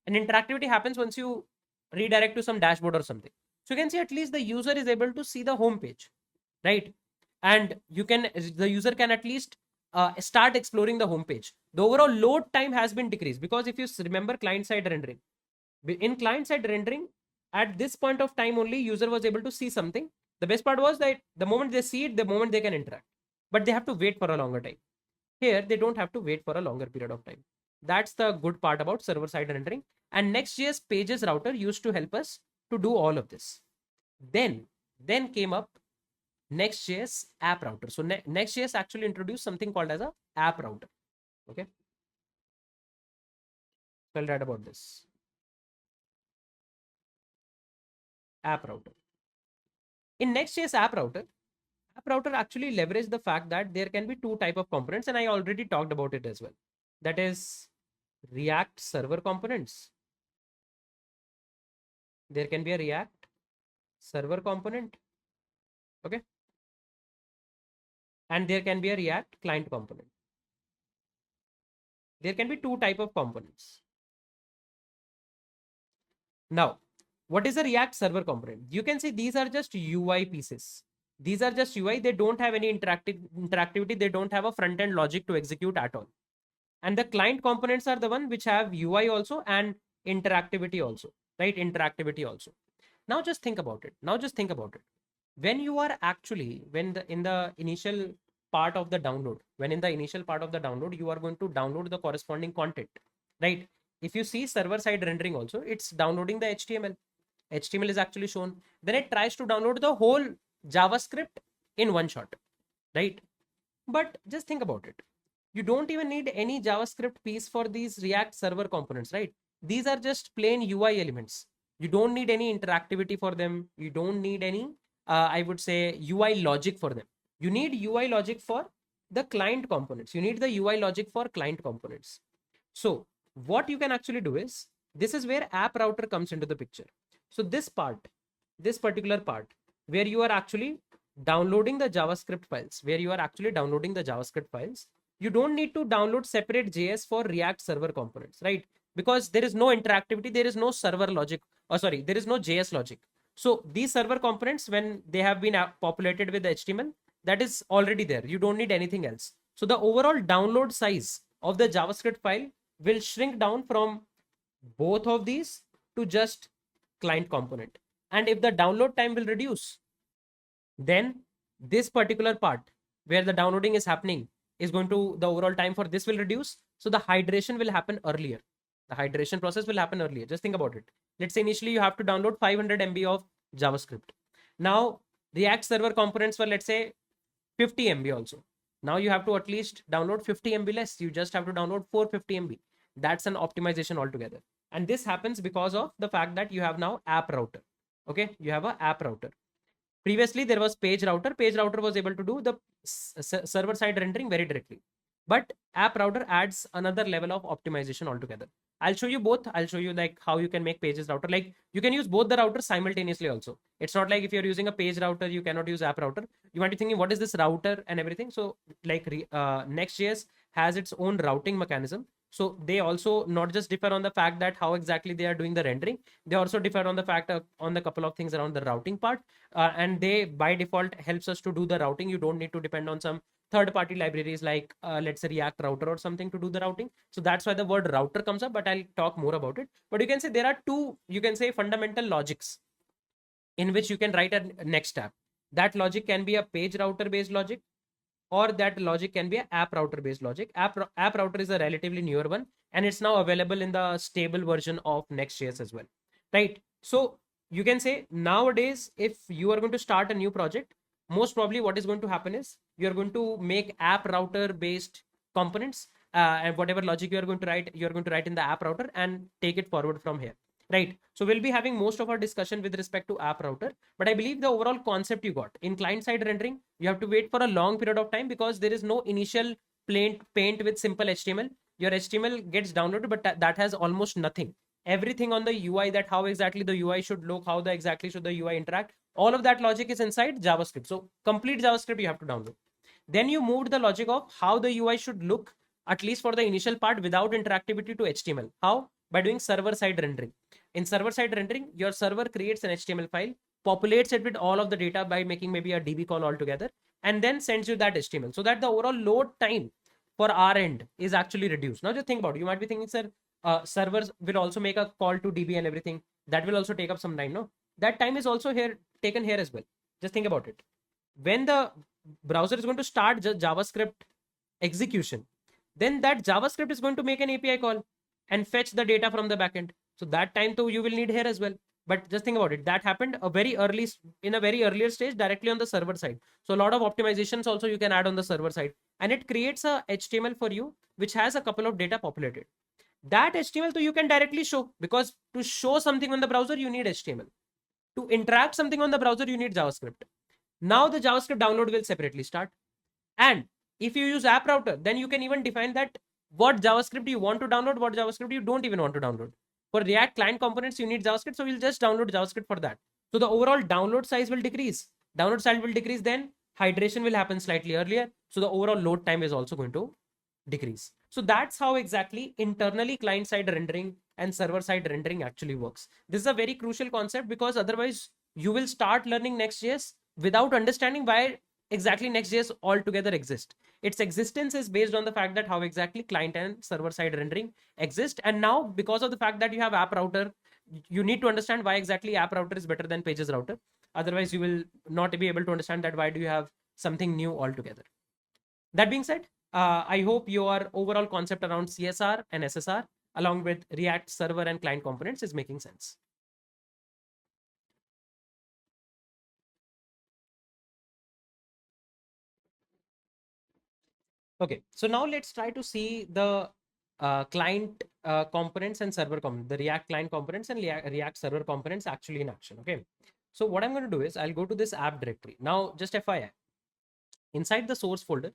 and interactivity happens once you redirect to some dashboard or something. So you can see at least the user is able to see the home page, right? And the user can at least start exploring the home page. The overall load time has been decreased because if you remember client side rendering, in client side rendering, at this point of time only user was able to see something. The best part was that the moment they see it, the moment they can interact, but they have to wait for a longer time. Here, they don't have to wait for a longer period of time. That's the good part about server-side rendering. And Next.js pages router used to help us to do all of this. Then came up Next.js app router. So Next.js actually introduced something called as a app router. Okay. I'll write about this. App router. In Next.js app router actually leverage the fact that there can be two type of components, and I already talked about it as well. That is React server components. There can be a React server component. Okay. And there can be a React client component. There can be two type of components. Now, what is a React server component? You can see these are just UI pieces. These are just UI. They don't have any interactivity. They don't have a front end logic to execute at all. And the client components are the one which have UI also and interactivity also, right? Interactivity also. Now just think about it. When you are actually, in the initial part of the download, you are going to download the corresponding content, right? If you see server side rendering also, it's downloading the HTML. HTML is actually shown. Then it tries to download the whole JavaScript in one shot, right? But just think about it. You don't even need any JavaScript piece for these React server components, right? These are just plain UI elements. You don't need any interactivity for them. You don't need any, I would say, UI logic for them. You need UI logic for the client components. So what you can actually do is, this is where app router comes into the picture. So this particular part, where you are actually downloading the JavaScript files, you don't need to download separate JS for React server components, right? Because there is no interactivity, there is no server logic, there is no JS logic. So these server components, when they have been populated with HTML, that is already there. You don't need anything else. So the overall download size of the JavaScript file will shrink down from both of these to just client component. And if the download time will reduce, then this particular part where the downloading is happening is going to, the overall time for this will reduce. So the hydration will happen earlier. The hydration process will happen earlier. Just think about it. Let's say initially you have to download 500 MB of JavaScript. Now React server components were, let's say, 50 MB also. Now you have to at least download 50 MB less. You just have to download 450 MB. That's an optimization altogether. And this happens because of the fact that you have now app router. Okay, you have a app router. Previously, there was page router. Page router was able to do the server side rendering very directly. But app router adds another level of optimization altogether. I'll show you both. I'll show you like how you can make pages router. Like you can use both the routers simultaneously also. It's not like if you're using a page router, you cannot use app router. You might be thinking, what is this router and everything? So like Next.js has its own routing mechanism. So they also not just differ on the fact that how exactly they are doing the rendering. They also differ on the fact on the couple of things around the routing part. And they by default helps us to do the routing. You don't need to depend on some third-party libraries like let's say React router or something to do the routing. So that's why the word router comes up, but I'll talk more about it. But you can say there are two, you can say fundamental logics in which you can write a next tab. That logic can be a page router based logic, or that logic can be an app router based logic. App router is a relatively newer one, and it's now available in the stable version of Next.js as well, right? So you can say nowadays, if you are going to start a new project, most probably what is going to happen is you're going to make app router based components, and whatever logic you're going to write in the app router and take it forward from here, right? So we'll be having most of our discussion with respect to app router, but I believe the overall concept you got in client side rendering, you have to wait for a long period of time because there is no initial paint with simple HTML. Your HTML gets downloaded, but that has almost nothing. Everything on the UI, that how exactly the UI should look, how the exactly should the UI interact, all of that logic is inside JavaScript. So complete JavaScript you have to download. Then you moved the logic of how the UI should look, at least for the initial part, without interactivity to HTML. How? By doing server side rendering. In server side rendering, your server creates an HTML file, populates it with all of the data by making maybe a DB call altogether, and then sends you that HTML, so that the overall load time for our end is actually reduced. Now just think about it. You might be thinking, sir, servers will also make a call to DB and everything. That will also take up some time. No, that time is also here taken here as well. Just think about it. When the browser is going to start JavaScript execution, then that JavaScript is going to make an API call and fetch the data from the backend. So that time too you will need here as well. But just think about it. That happened in a very earlier stage directly on the server side. So a lot of optimizations also you can add on the server side, and it creates a HTML for you which has a couple of data populated. That HTML too you can directly show, because to show something on the browser you need HTML. To interact something on the browser you need JavaScript. Now the JavaScript download will separately start. And if you use app router, then you can even define that what JavaScript you want to download, what JavaScript you don't even want to download. For React client components, you need JavaScript, so we'll just download JavaScript for that. So the overall download size will decrease. Download size will decrease, then hydration will happen slightly earlier. So the overall load time is also going to decrease. So that's how exactly internally client side rendering and server side rendering actually works. This is a very crucial concept, because otherwise you will start learning Next.js without understanding why exactly Next.js altogether exists. Its existence is based on the fact that how exactly client and server side rendering exist. And now because of the fact that you have app router, you need to understand why exactly app router is better than pages router. Otherwise you will not be able to understand that why do you have something new altogether. That being said, I hope your overall concept around CSR and SSR along with React server and client components is making sense. Okay, so now let's try to see the client components and server components, the React client components and React server components actually in action. Okay, so what I'm going to do is I'll go to this app directory. Now, just FYI, inside the source folder,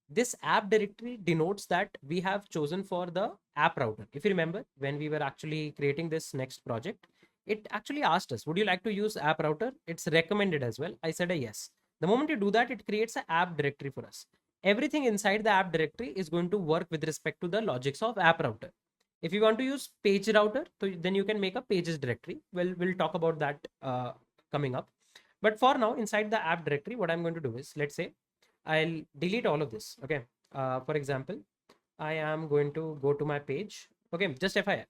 this app directory denotes that we have chosen for the app router. If you remember, when we were actually creating this next project, it actually asked us, would you like to use app router? It's recommended as well. I said a yes. The moment you do that, it creates an app directory for us. Everything inside the app directory is going to work with respect to the logics of app router. If you want to use page router, so then you can make a pages directory. Well, we'll talk about that coming up. But for now, inside the app directory, what I'm going to do is, let's say I'll delete all of this. Okay. For example, I am going to go to my page. Okay. Just FYI,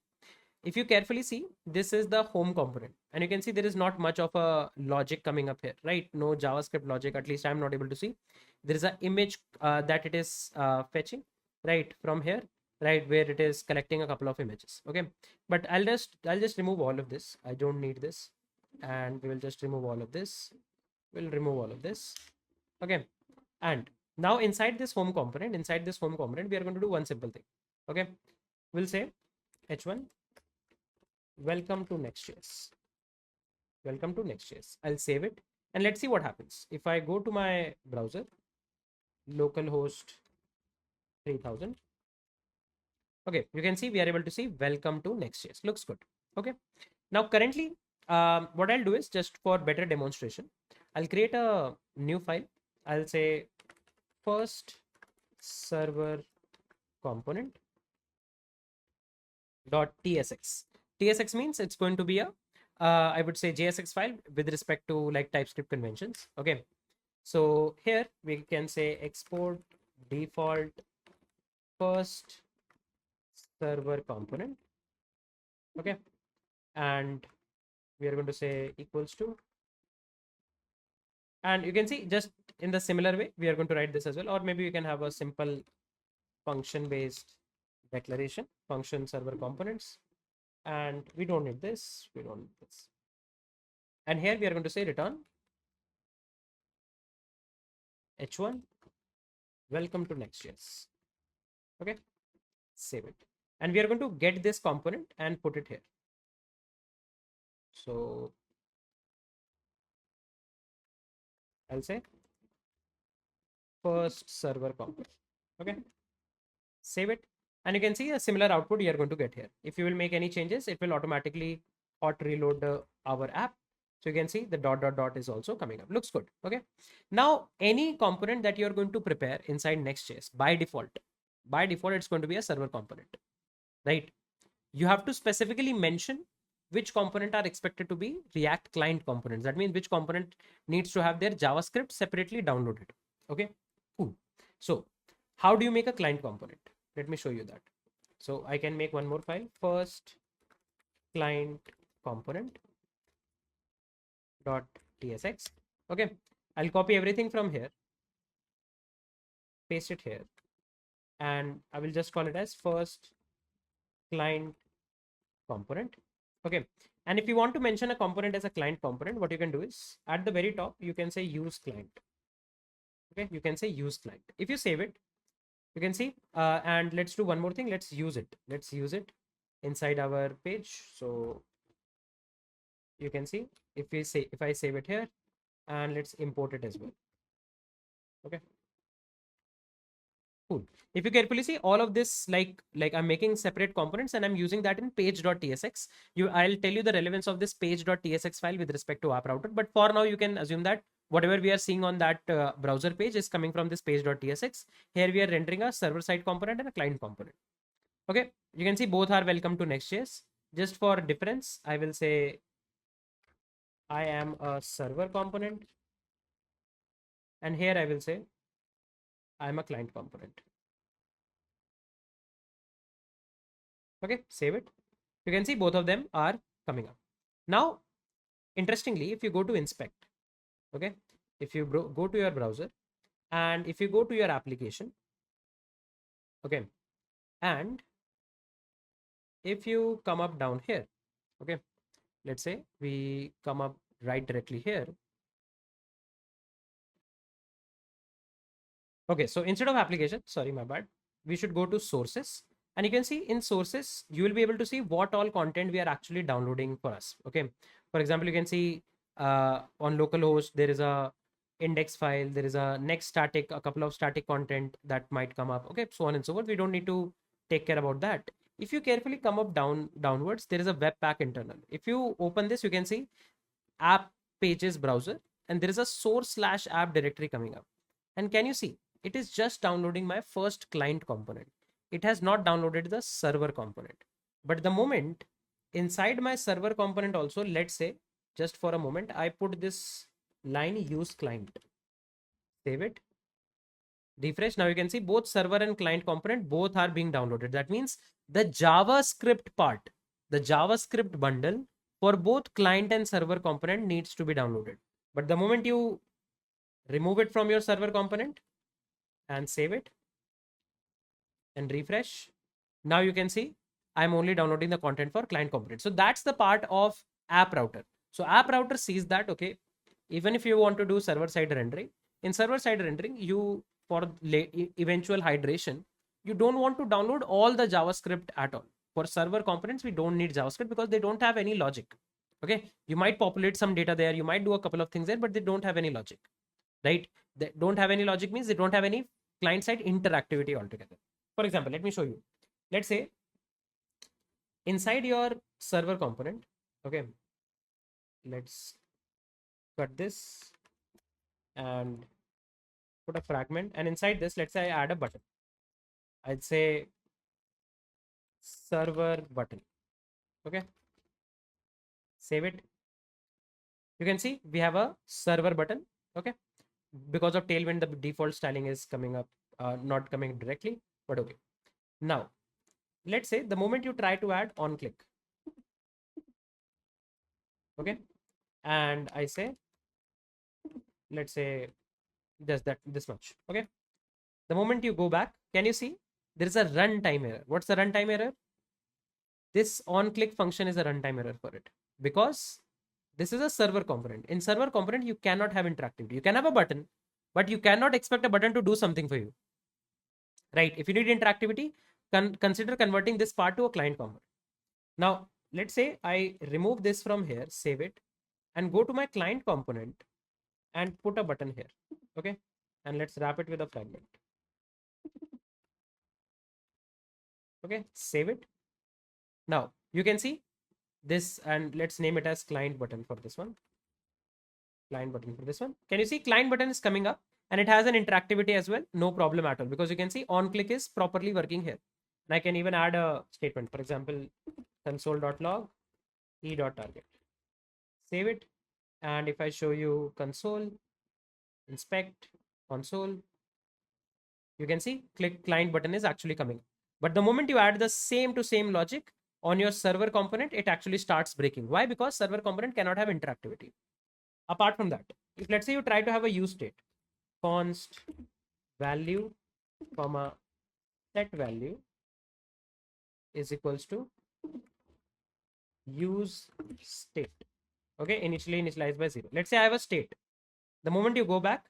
if you carefully see, this is the home component, and you can see there is not much of a logic coming up here, right? No JavaScript logic, at least I'm not able to see. There is an image that it is fetching right from here, right, where it is collecting a couple of images. Okay. But I'll just remove all of this. I don't need this. And we will just remove all of this. We'll remove all of this. Okay. And now inside this home component, we are going to do one simple thing. Okay. We'll say h1 welcome to Next.js. Welcome to Next.js. I'll save it and let's see what happens. If I go to my browser, localhost 3000. Okay, you can see we are able to see welcome to Next.js. Looks good. Okay. Now currently, what I'll do is just for better demonstration, I'll create a new file. I'll say first server component dot tsx. Tsx means it's going to be a I would say JSX file with respect to like TypeScript conventions. Okay, so here we can say export default first server component. Okay, and we are going to say equals to, and you can see just in the similar way we are going to write this as well, or maybe we can have a simple function based declaration, function server components, and we don't need this, and here we are going to say return h1 welcome to Next.js. Okay, save it, and we are going to get this component and put it here. So I'll say first server component. Okay, save it, and you can see a similar output you are going to get here. If you will make any changes, it will automatically hot reload our app. So you can see the dot dot dot is also coming up. Looks good. Okay, now any component that you're going to prepare inside Next.js by default it's going to be a server component, right? You have to specifically mention which component are expected to be React client components. That means which component needs to have their JavaScript separately downloaded. Okay, cool. So how do you make a client component? Let me show you that. So I can make one more file, first client component dot tsx. Okay, I'll copy everything from here, paste it here, and I will just call it as first client component. Okay, and if you want to mention a component as a client component, what you can do is at the very top you can say use client. Okay, you can say use client. If you save it, you can see and let's do one more thing. Let's use it inside our page. So you can see if I save it here, and let's import it as well. Okay, cool. If you carefully see all of this, like I'm making separate components and I'm using that in page.tsx. I'll tell you the relevance of this page.tsx file with respect to app router, but for now you can assume that whatever we are seeing on that browser page is coming from this page.tsx. Here we are rendering a server side component and a client component. Okay, you can see both are welcome to Next.js. Just for difference, I will say I am a server component, and here I will say I am a client component. Okay, save it. You can see both of them are coming up. Now, interestingly, if you go to inspect, okay, if you go to your browser and if you go to your application, okay, and if you come up down here, okay, let's say we come up right directly here. Okay, so instead of application, sorry, my bad, we should go to sources, and you can see in sources, you will be able to see what all content we are actually downloading for us. Okay, for example, you can see on localhost, there is a index file, there is a next static, a couple of static content that might come up. Okay, so on and so forth. We don't need to take care about that. If you carefully come up downwards, there is a webpack internal. If you open this, you can see app pages browser, and there is a source/app directory coming up. And can you see? It is just downloading my first client component. It has not downloaded the server component. But the moment inside my server component also, let's say just for a moment, I put this line use client, save it, refresh. Now you can see both server and client component, both are being downloaded. That means the JavaScript part, the JavaScript bundle for both client and server component needs to be downloaded. But the moment you remove it from your server component and save it and refresh, now you can see I'm only downloading the content for client component. So that's the part of app router. So app router sees that, okay, Even if you want to do server side rendering, in server side rendering, you for eventual hydration, you don't want to download all the JavaScript at all. For server components, we don't need JavaScript because they don't have any logic. Okay, you might populate some data there, you might do a couple of things there, but they don't have any logic, right? They don't have any logic means they don't have any client side interactivity altogether. For example, let me show you. Let's say inside your server component, okay, let's cut this and put a fragment, and inside this, let's say I add a button. I'd say server button. Okay, save it. You can see we have a server button. Okay, because of Tailwind, the default styling is coming up, not coming directly, but okay. Now, let's say the moment you try to add on click, okay, and I say, let's say just that this much, okay. The moment you go back, can you see there is a runtime error? What's the runtime error? This on click function is a runtime error for it because this is a server component. In server component, you cannot have interactivity. You can have a button, but you cannot expect a button to do something for you, right? If you need interactivity, consider converting this part to a client component. Now, let's say I remove this from here, save it, and go to my client component and put a button here, okay? And let's wrap it with a fragment. Okay, save it. Now you can see this, and let's name it as client button for this one. Client button for this one. Can you see client button is coming up and it has an interactivity as well? No problem at all, because you can see on click is properly working here. And I can even add a statement, for example, console.log e.target. Save it. And if I show you console, inspect, console, you can see click client button is actually coming. But the moment you add the same to same logic on your server component, it actually starts breaking. Why? Because server component cannot have interactivity. Apart from that, if let's say you try to have a use state, const value comma set value is equals to use state. Okay, initially initialized by 0. Let's say I have a state. The moment you go back,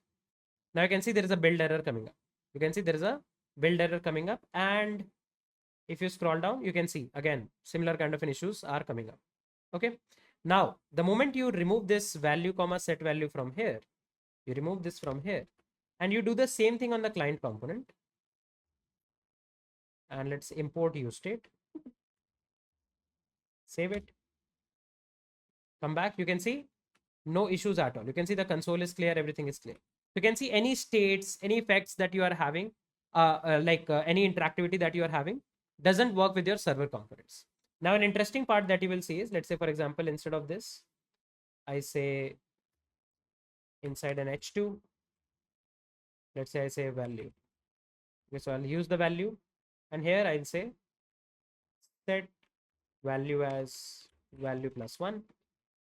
now you can see there is a build error coming up. You can see there is a build error coming up, and if you scroll down, you can see again similar kind of issues are coming up. Okay, now the moment you remove this value comma set value from here, you remove this from here, and you do the same thing on the client component, and let's import use state, save it, come back, you can see no issues at all. You can see the console is clear, everything is clear. You can see any states, any effects that you are having, any interactivity that you are having doesn't work with your server components. Now, an interesting part that you will see is, let's say, for example, instead of this, I say inside an h2, let's say I say value. Okay, so I'll use the value, and here I'll say set value as value plus 1.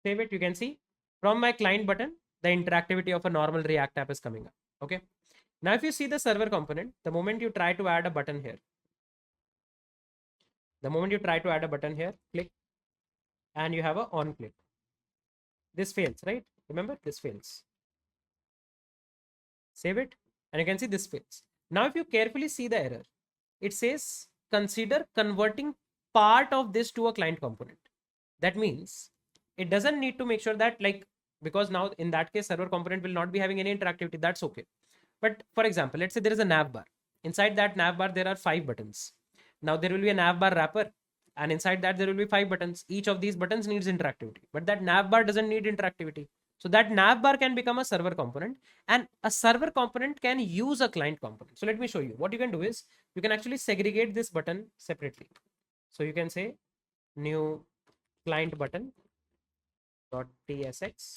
Save it. You can see from my client button, the interactivity of a normal React app is coming up. Okay. Now, if you see the server component, the moment you try to add a button here, click, and you have a on click. This fails, right? Remember, this fails. Save it, and you can see this fails. Now, if you carefully see the error, it says consider converting part of this to a client component. That means it doesn't need to make sure that, like, because now in that case, server component will not be having any interactivity. That's okay. But for example, let's say there is a nav bar. Inside that nav bar, there are 5 buttons. Now there will be a nav bar wrapper, and inside that there will be 5 buttons. Each of these buttons needs interactivity, but that nav bar doesn't need interactivity. So that nav bar can become a server component, and a server component can use a client component. So let me show you. What you can do is you can actually segregate this button separately. So you can say new client button dot tsx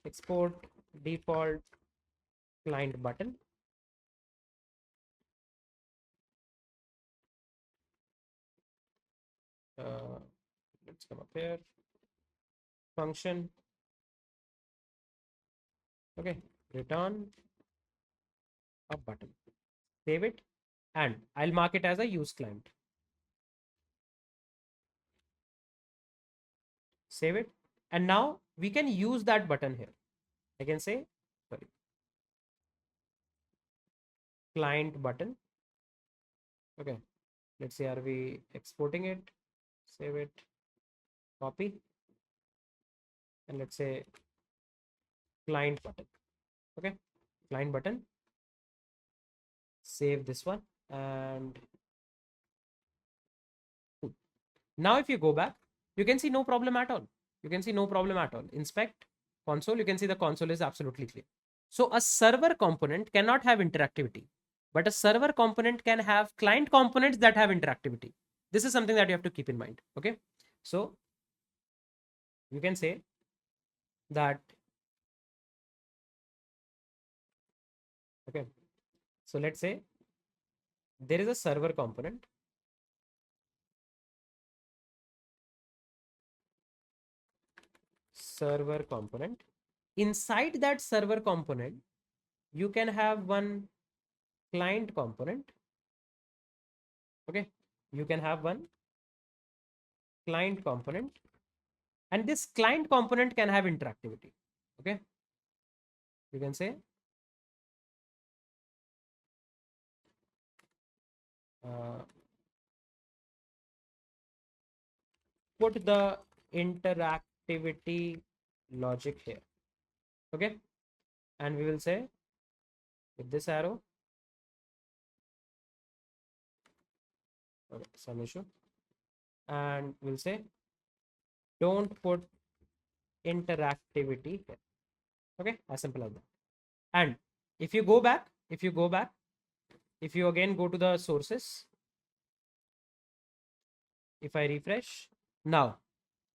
export default client button. Let's come up here, function, okay, return a button, save it, and I'll mark it as a use client, save it, And now we can use that button here. I can say, sorry, client button. Okay. Let's see, are we exporting it? Save it, copy, and let's say client button. Okay. Client button. Save this one. And now if you go back, you can see no problem at all. You can see no problem at all. Inspect console. You can see the console is absolutely clear. So a server component cannot have interactivity, but a server component can have client components that have interactivity. This is something that you have to keep in mind. Okay. So you can say that, okay. So let's say there is a server component. Server component. Inside that server component, you can have one client component. Okay. You can have one client component, and this client component can have interactivity. Okay. You can say uh, put the interactivity logic here. Okay. And we will say with this arrow, okay, some issue, and we'll say don't put interactivity here. Okay. As simple as that. And if you go back, if you again go to the sources, if I refresh, now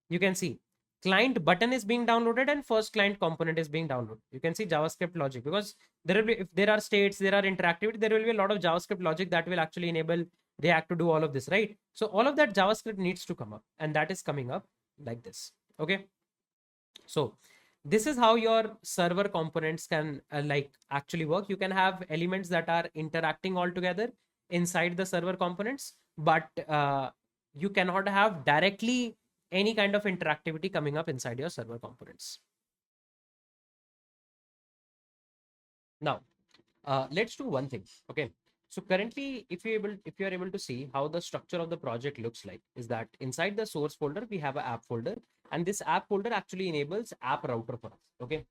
you can see client button is being downloaded and first client component is being downloaded. You can see JavaScript logic, because there will be, if there are states, there are interactivity, there will be a lot of JavaScript logic that will actually enable React to do all of this, right? So all of that JavaScript needs to come up, and that is coming up like this. Okay. So this is how your server components can like actually work. You can have elements that are interacting all together inside the server components, but you cannot have directly any kind of interactivity coming up inside your server components. Now, let's do one thing. Okay. So currently, if you are able to see how the structure of the project looks like, is that inside the source folder, we have an app folder, and this app folder actually enables app router for us. Okay.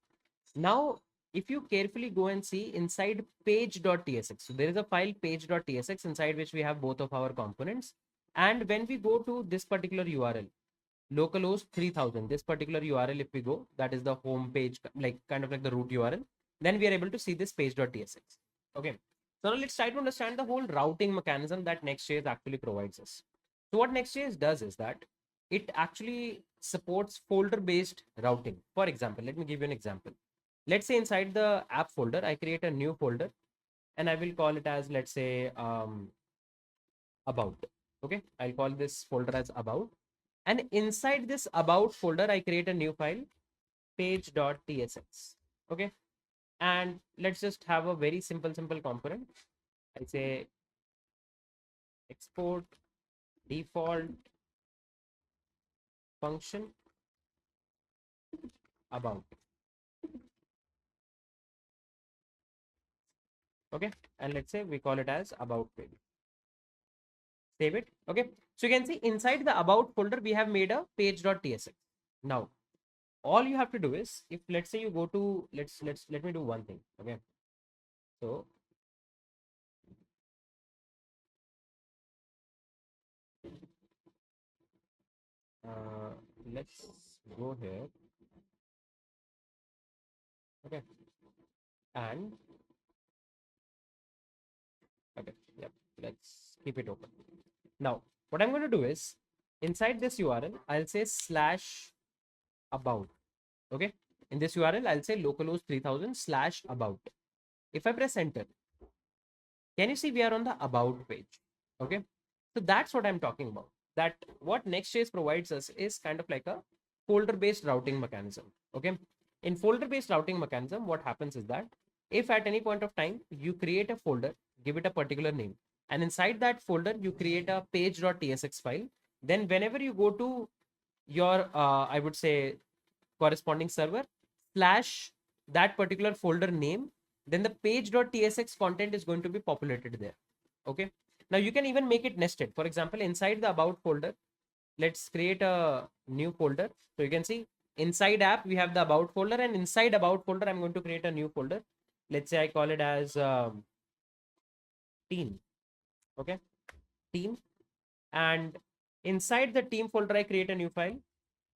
Now, if you carefully go and see inside page.tsx, so there is a file page.tsx inside which we have both of our components. And when we go to this particular URL, localhost 3000, this particular URL, if we go, that is the home page, like kind of like the root URL, then we are able to see this page.tsx. Okay. So now let's try to understand the whole routing mechanism that Next.js actually provides us. So what Next.js does is that it actually supports folder-based routing. For example, let me give you an example. Let's say inside the app folder, I create a new folder and I will call it as, let's say, about. Okay. I'll call this folder as about. And inside this about folder, I create a new file, page.tsx. Okay. And let's just have a very simple component. I say export default function about. Okay. And let's say we call it as about page. Save it. Okay. So you can see inside the about folder, we have made a page.tsx. Now, all you have to do is, if let's say you go to, let me do one thing. Okay. So uh, let's go here. Okay. And okay. Yep. Let's keep it open. Now, what I'm going to do is inside this URL, I'll say slash about. Okay. In this URL, I'll say localhost 3000 slash about. If I press enter, can you see we are on the about page? Okay. So that's what I'm talking about. That what Next.js provides us is kind of like a folder-based routing mechanism. Okay. In folder-based routing mechanism, what happens is that if at any point of time you create a folder, give it a particular name, and inside that folder you create a page.tsx file, then whenever you go to your, I would say, corresponding server slash that particular folder name, then the page.tsx content is going to be populated there. Okay. Now you can even make it nested. For example, inside the about folder, let's create a new folder. So you can see inside app, we have the about folder, and inside about folder, I'm going to create a new folder. Let's say I call it as team. Okay. Team. And inside the team folder, I create a new file,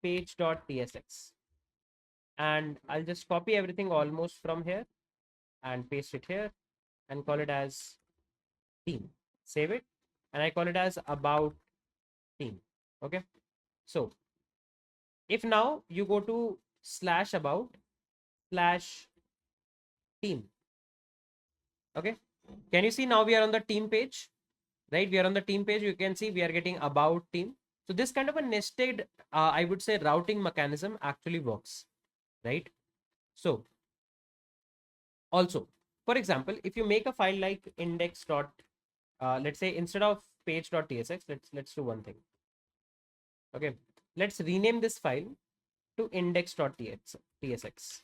page.tsx. And I'll just copy everything almost from here and paste it here and call it as team. Save it. And I call it as about team. Okay. So if now you go to slash about slash team. Okay. Can you see now we are on the team page, right? We are on the team page. You can see we are getting about team. So this kind of a nested, I would say, routing mechanism actually works, right? So also, for example, if you make a file like index dot, let's say instead of page.tsx, let's do one thing. Okay, let's rename this file to index.tsx.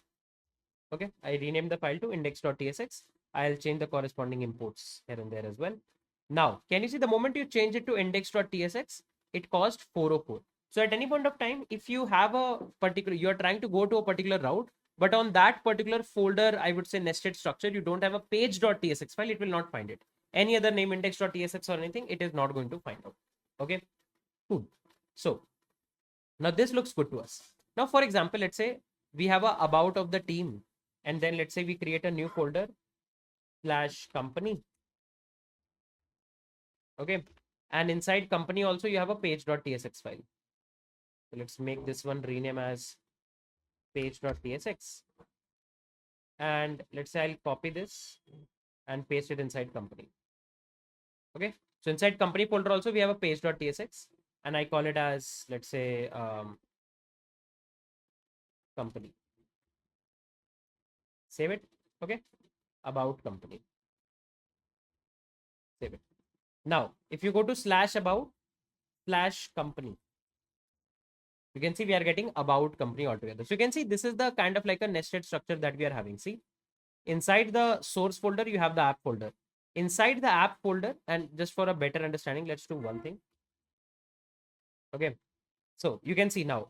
Okay, I renamed the file to index.tsx. I'll change the corresponding imports here and there as well. Now, can you see the moment you change it to index.tsx, it cost 404. So at any point of time, if you have a particular, you're trying to go to a particular route, but on that particular folder, I would say nested structure, you don't have a page.tsx file, it will not find it. Any other name index.tsx or anything, it is not going to find out. Okay, cool. So now this looks good to us. Now, for example, let's say we have a about of the team, and then let's say we create a new folder slash company. Okay. And inside company also you have a page.tsx file. So let's make this one rename as page.tsx. And let's say I'll copy this and paste it inside company. Okay. So inside company folder also we have a page.tsx, and I call it as, let's say, company. Save it. Okay. About company. Save it. Now, if you go to slash about slash company, you can see we are getting about company altogether. So you can see this is the kind of like a nested structure that we are having. See, inside the source folder, you have the app folder. Inside the app folder, and just for a better understanding, let's do one thing. Okay. So you can see now,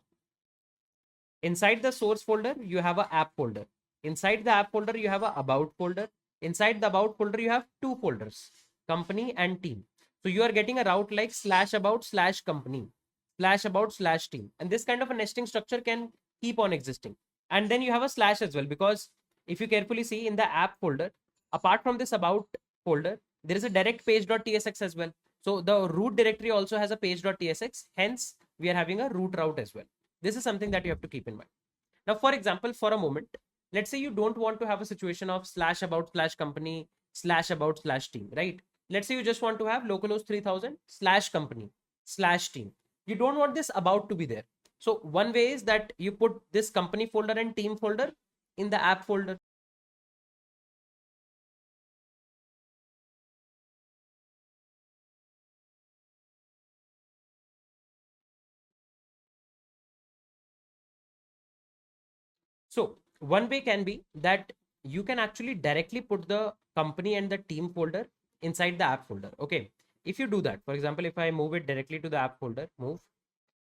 inside the source folder, you have a app folder. Inside the app folder, you have a about folder. Inside the about folder, you have two folders, company and team. So you are getting a route like slash about slash company, slash about slash team. And this kind of a nesting structure can keep on existing. And then you have a slash as well, because if you carefully see in the app folder, apart from this about folder, there is a direct page.tsx as well. So the root directory also has a page.tsx. Hence, we are having a root route as well. This is something that you have to keep in mind. Now, for example, for a moment, let's say you don't want to have a situation of slash about slash company slash about slash team, right? Let's say you just want to have localhost 3000 slash company slash team. You don't want this about to be there. So one way is that you put this company folder and team folder in the app folder. So one way can be that you can actually directly put the company and the team folder inside the app folder. Okay. If you do that, for example, if I move it directly to the app folder, move.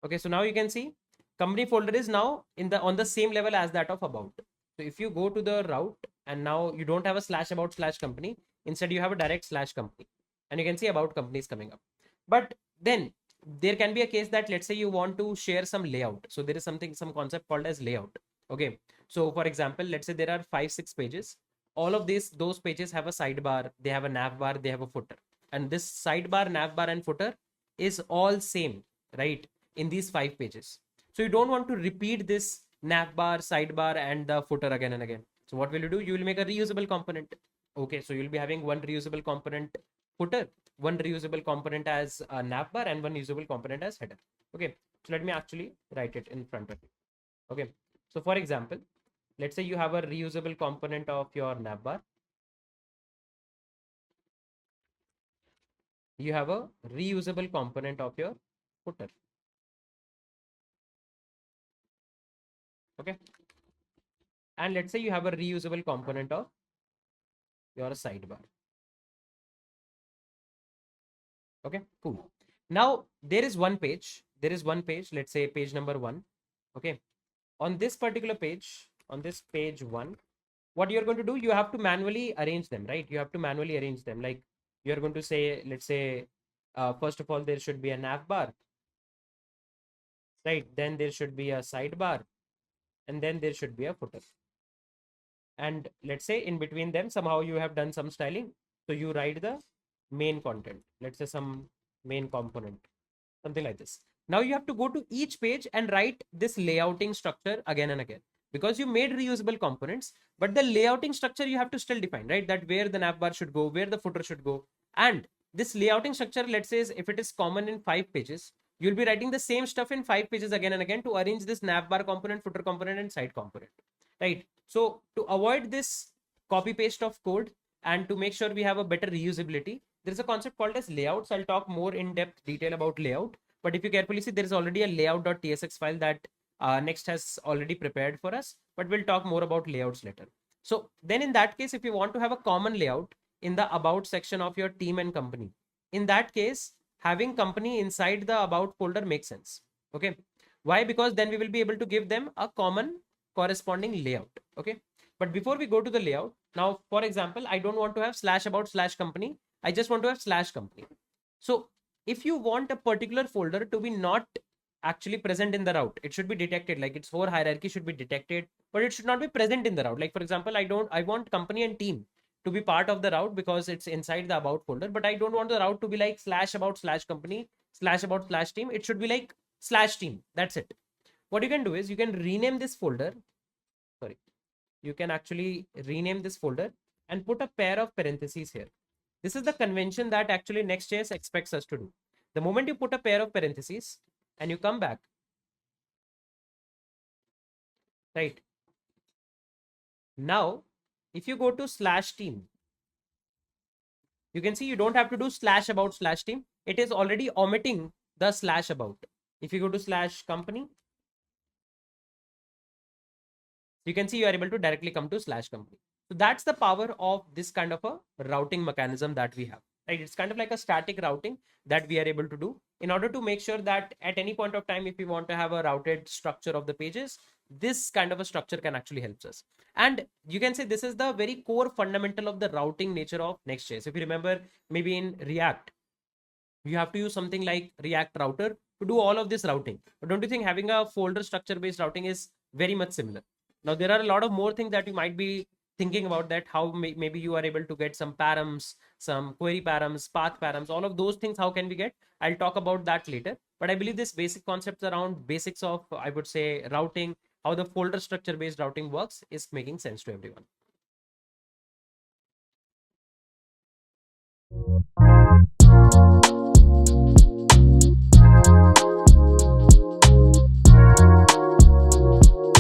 Okay. So now you can see company folder is now in the on the same level as that of about. So if you go to the route and now you don't have a slash about slash company, instead you have a direct slash company, and you can see about company is coming up. But then there can be a case that let's say you want to share some layout. So there is some concept called as layout. Okay. So for example, let's say there are 5-6 pages. All of those pages have a sidebar, they have a nav bar, they have a footer. And this sidebar, nav bar, and footer is all same, right? In these 5 pages. So you don't want to repeat this nav bar, sidebar, and the footer again and again. So what will you do? You will make a reusable component. Okay, so you'll be having one reusable component footer, one reusable component as a nav bar, and one usable component as header. Okay, so let me actually write it in front of you. Okay, so for example, let's say you have a reusable component of your nav bar. You have a reusable component of your footer. Okay. And let's say you have a reusable component of your sidebar. Okay, cool. Now there is one page. There is one page. Let's say page number 1. Okay. On this particular page, on this page 1, what you're going to do, you have to manually arrange them, right? You have to manually arrange them. Like you're going to say, let's say, first of all, there should be a nav bar, right? Then there should be a sidebar, and then there should be a footer. And let's say in between them, somehow you have done some styling. So you write the main content, let's say some main component, something like this. Now you have to go to each page and write this layouting structure again and again, because you made reusable components, but the layouting structure you have to still define, right? That where the nav bar should go, where the footer should go. And this layouting structure, let's say if it is common in 5 pages, you'll be writing the same stuff in 5 pages again and again to arrange this nav bar component, footer component, and side component, right? So to avoid this copy paste of code and to make sure we have a better reusability, there is a concept called as layouts. I'll talk more in depth detail about layout, but if you carefully see, there is already a layout.tsx file that Next has already prepared for us, but we'll talk more about layouts later. So then in that case, if you want to have a common layout in the about section of your team and company, in that case, having company inside the about folder makes sense. Okay. Why? Because then we will be able to give them a common corresponding layout. Okay. But before we go to the layout, now, for example, I don't want to have /about/company. I just want to have /company. So if you want a particular folder to be not actually present in the route, it should be detected, like its for hierarchy should be detected, but it should not be present in the route. Like for example, I want company and team to be part of the route because it's inside the about folder, but I don't want the route to be like /about/company /about/team. It should be like /team. That's it. What you can do is you can rename this folder. Sorry, you can actually rename this folder and put a pair of parentheses here. This is the convention that actually Next.js expects us to do. The moment you put a pair of parentheses and you come back, right? Now, if you go to /team, you can see you don't have to do /about/team. It is already omitting the /about. If you go to /company, you can see you are able to directly come to /company. So that's the power of this kind of a routing mechanism that we have, right? It's kind of like a static routing that we are able to do in order to make sure that at any point of time, if we want to have a routed structure of the pages, this kind of a structure can actually help us. And you can say this is the very core fundamental of the routing nature of Next.js. If you remember, maybe in React, you have to use something like React router to do all of this routing. But don't you think having a folder structure based routing is very much similar? Now, there are a lot of more things that you might be thinking about, that how maybe you are able to get some params, some query params, path params, all of those things. How can we get? I'll talk about that later. But I believe this basic concepts around basics of, I would say, routing, how the folder structure based routing works is making sense to everyone.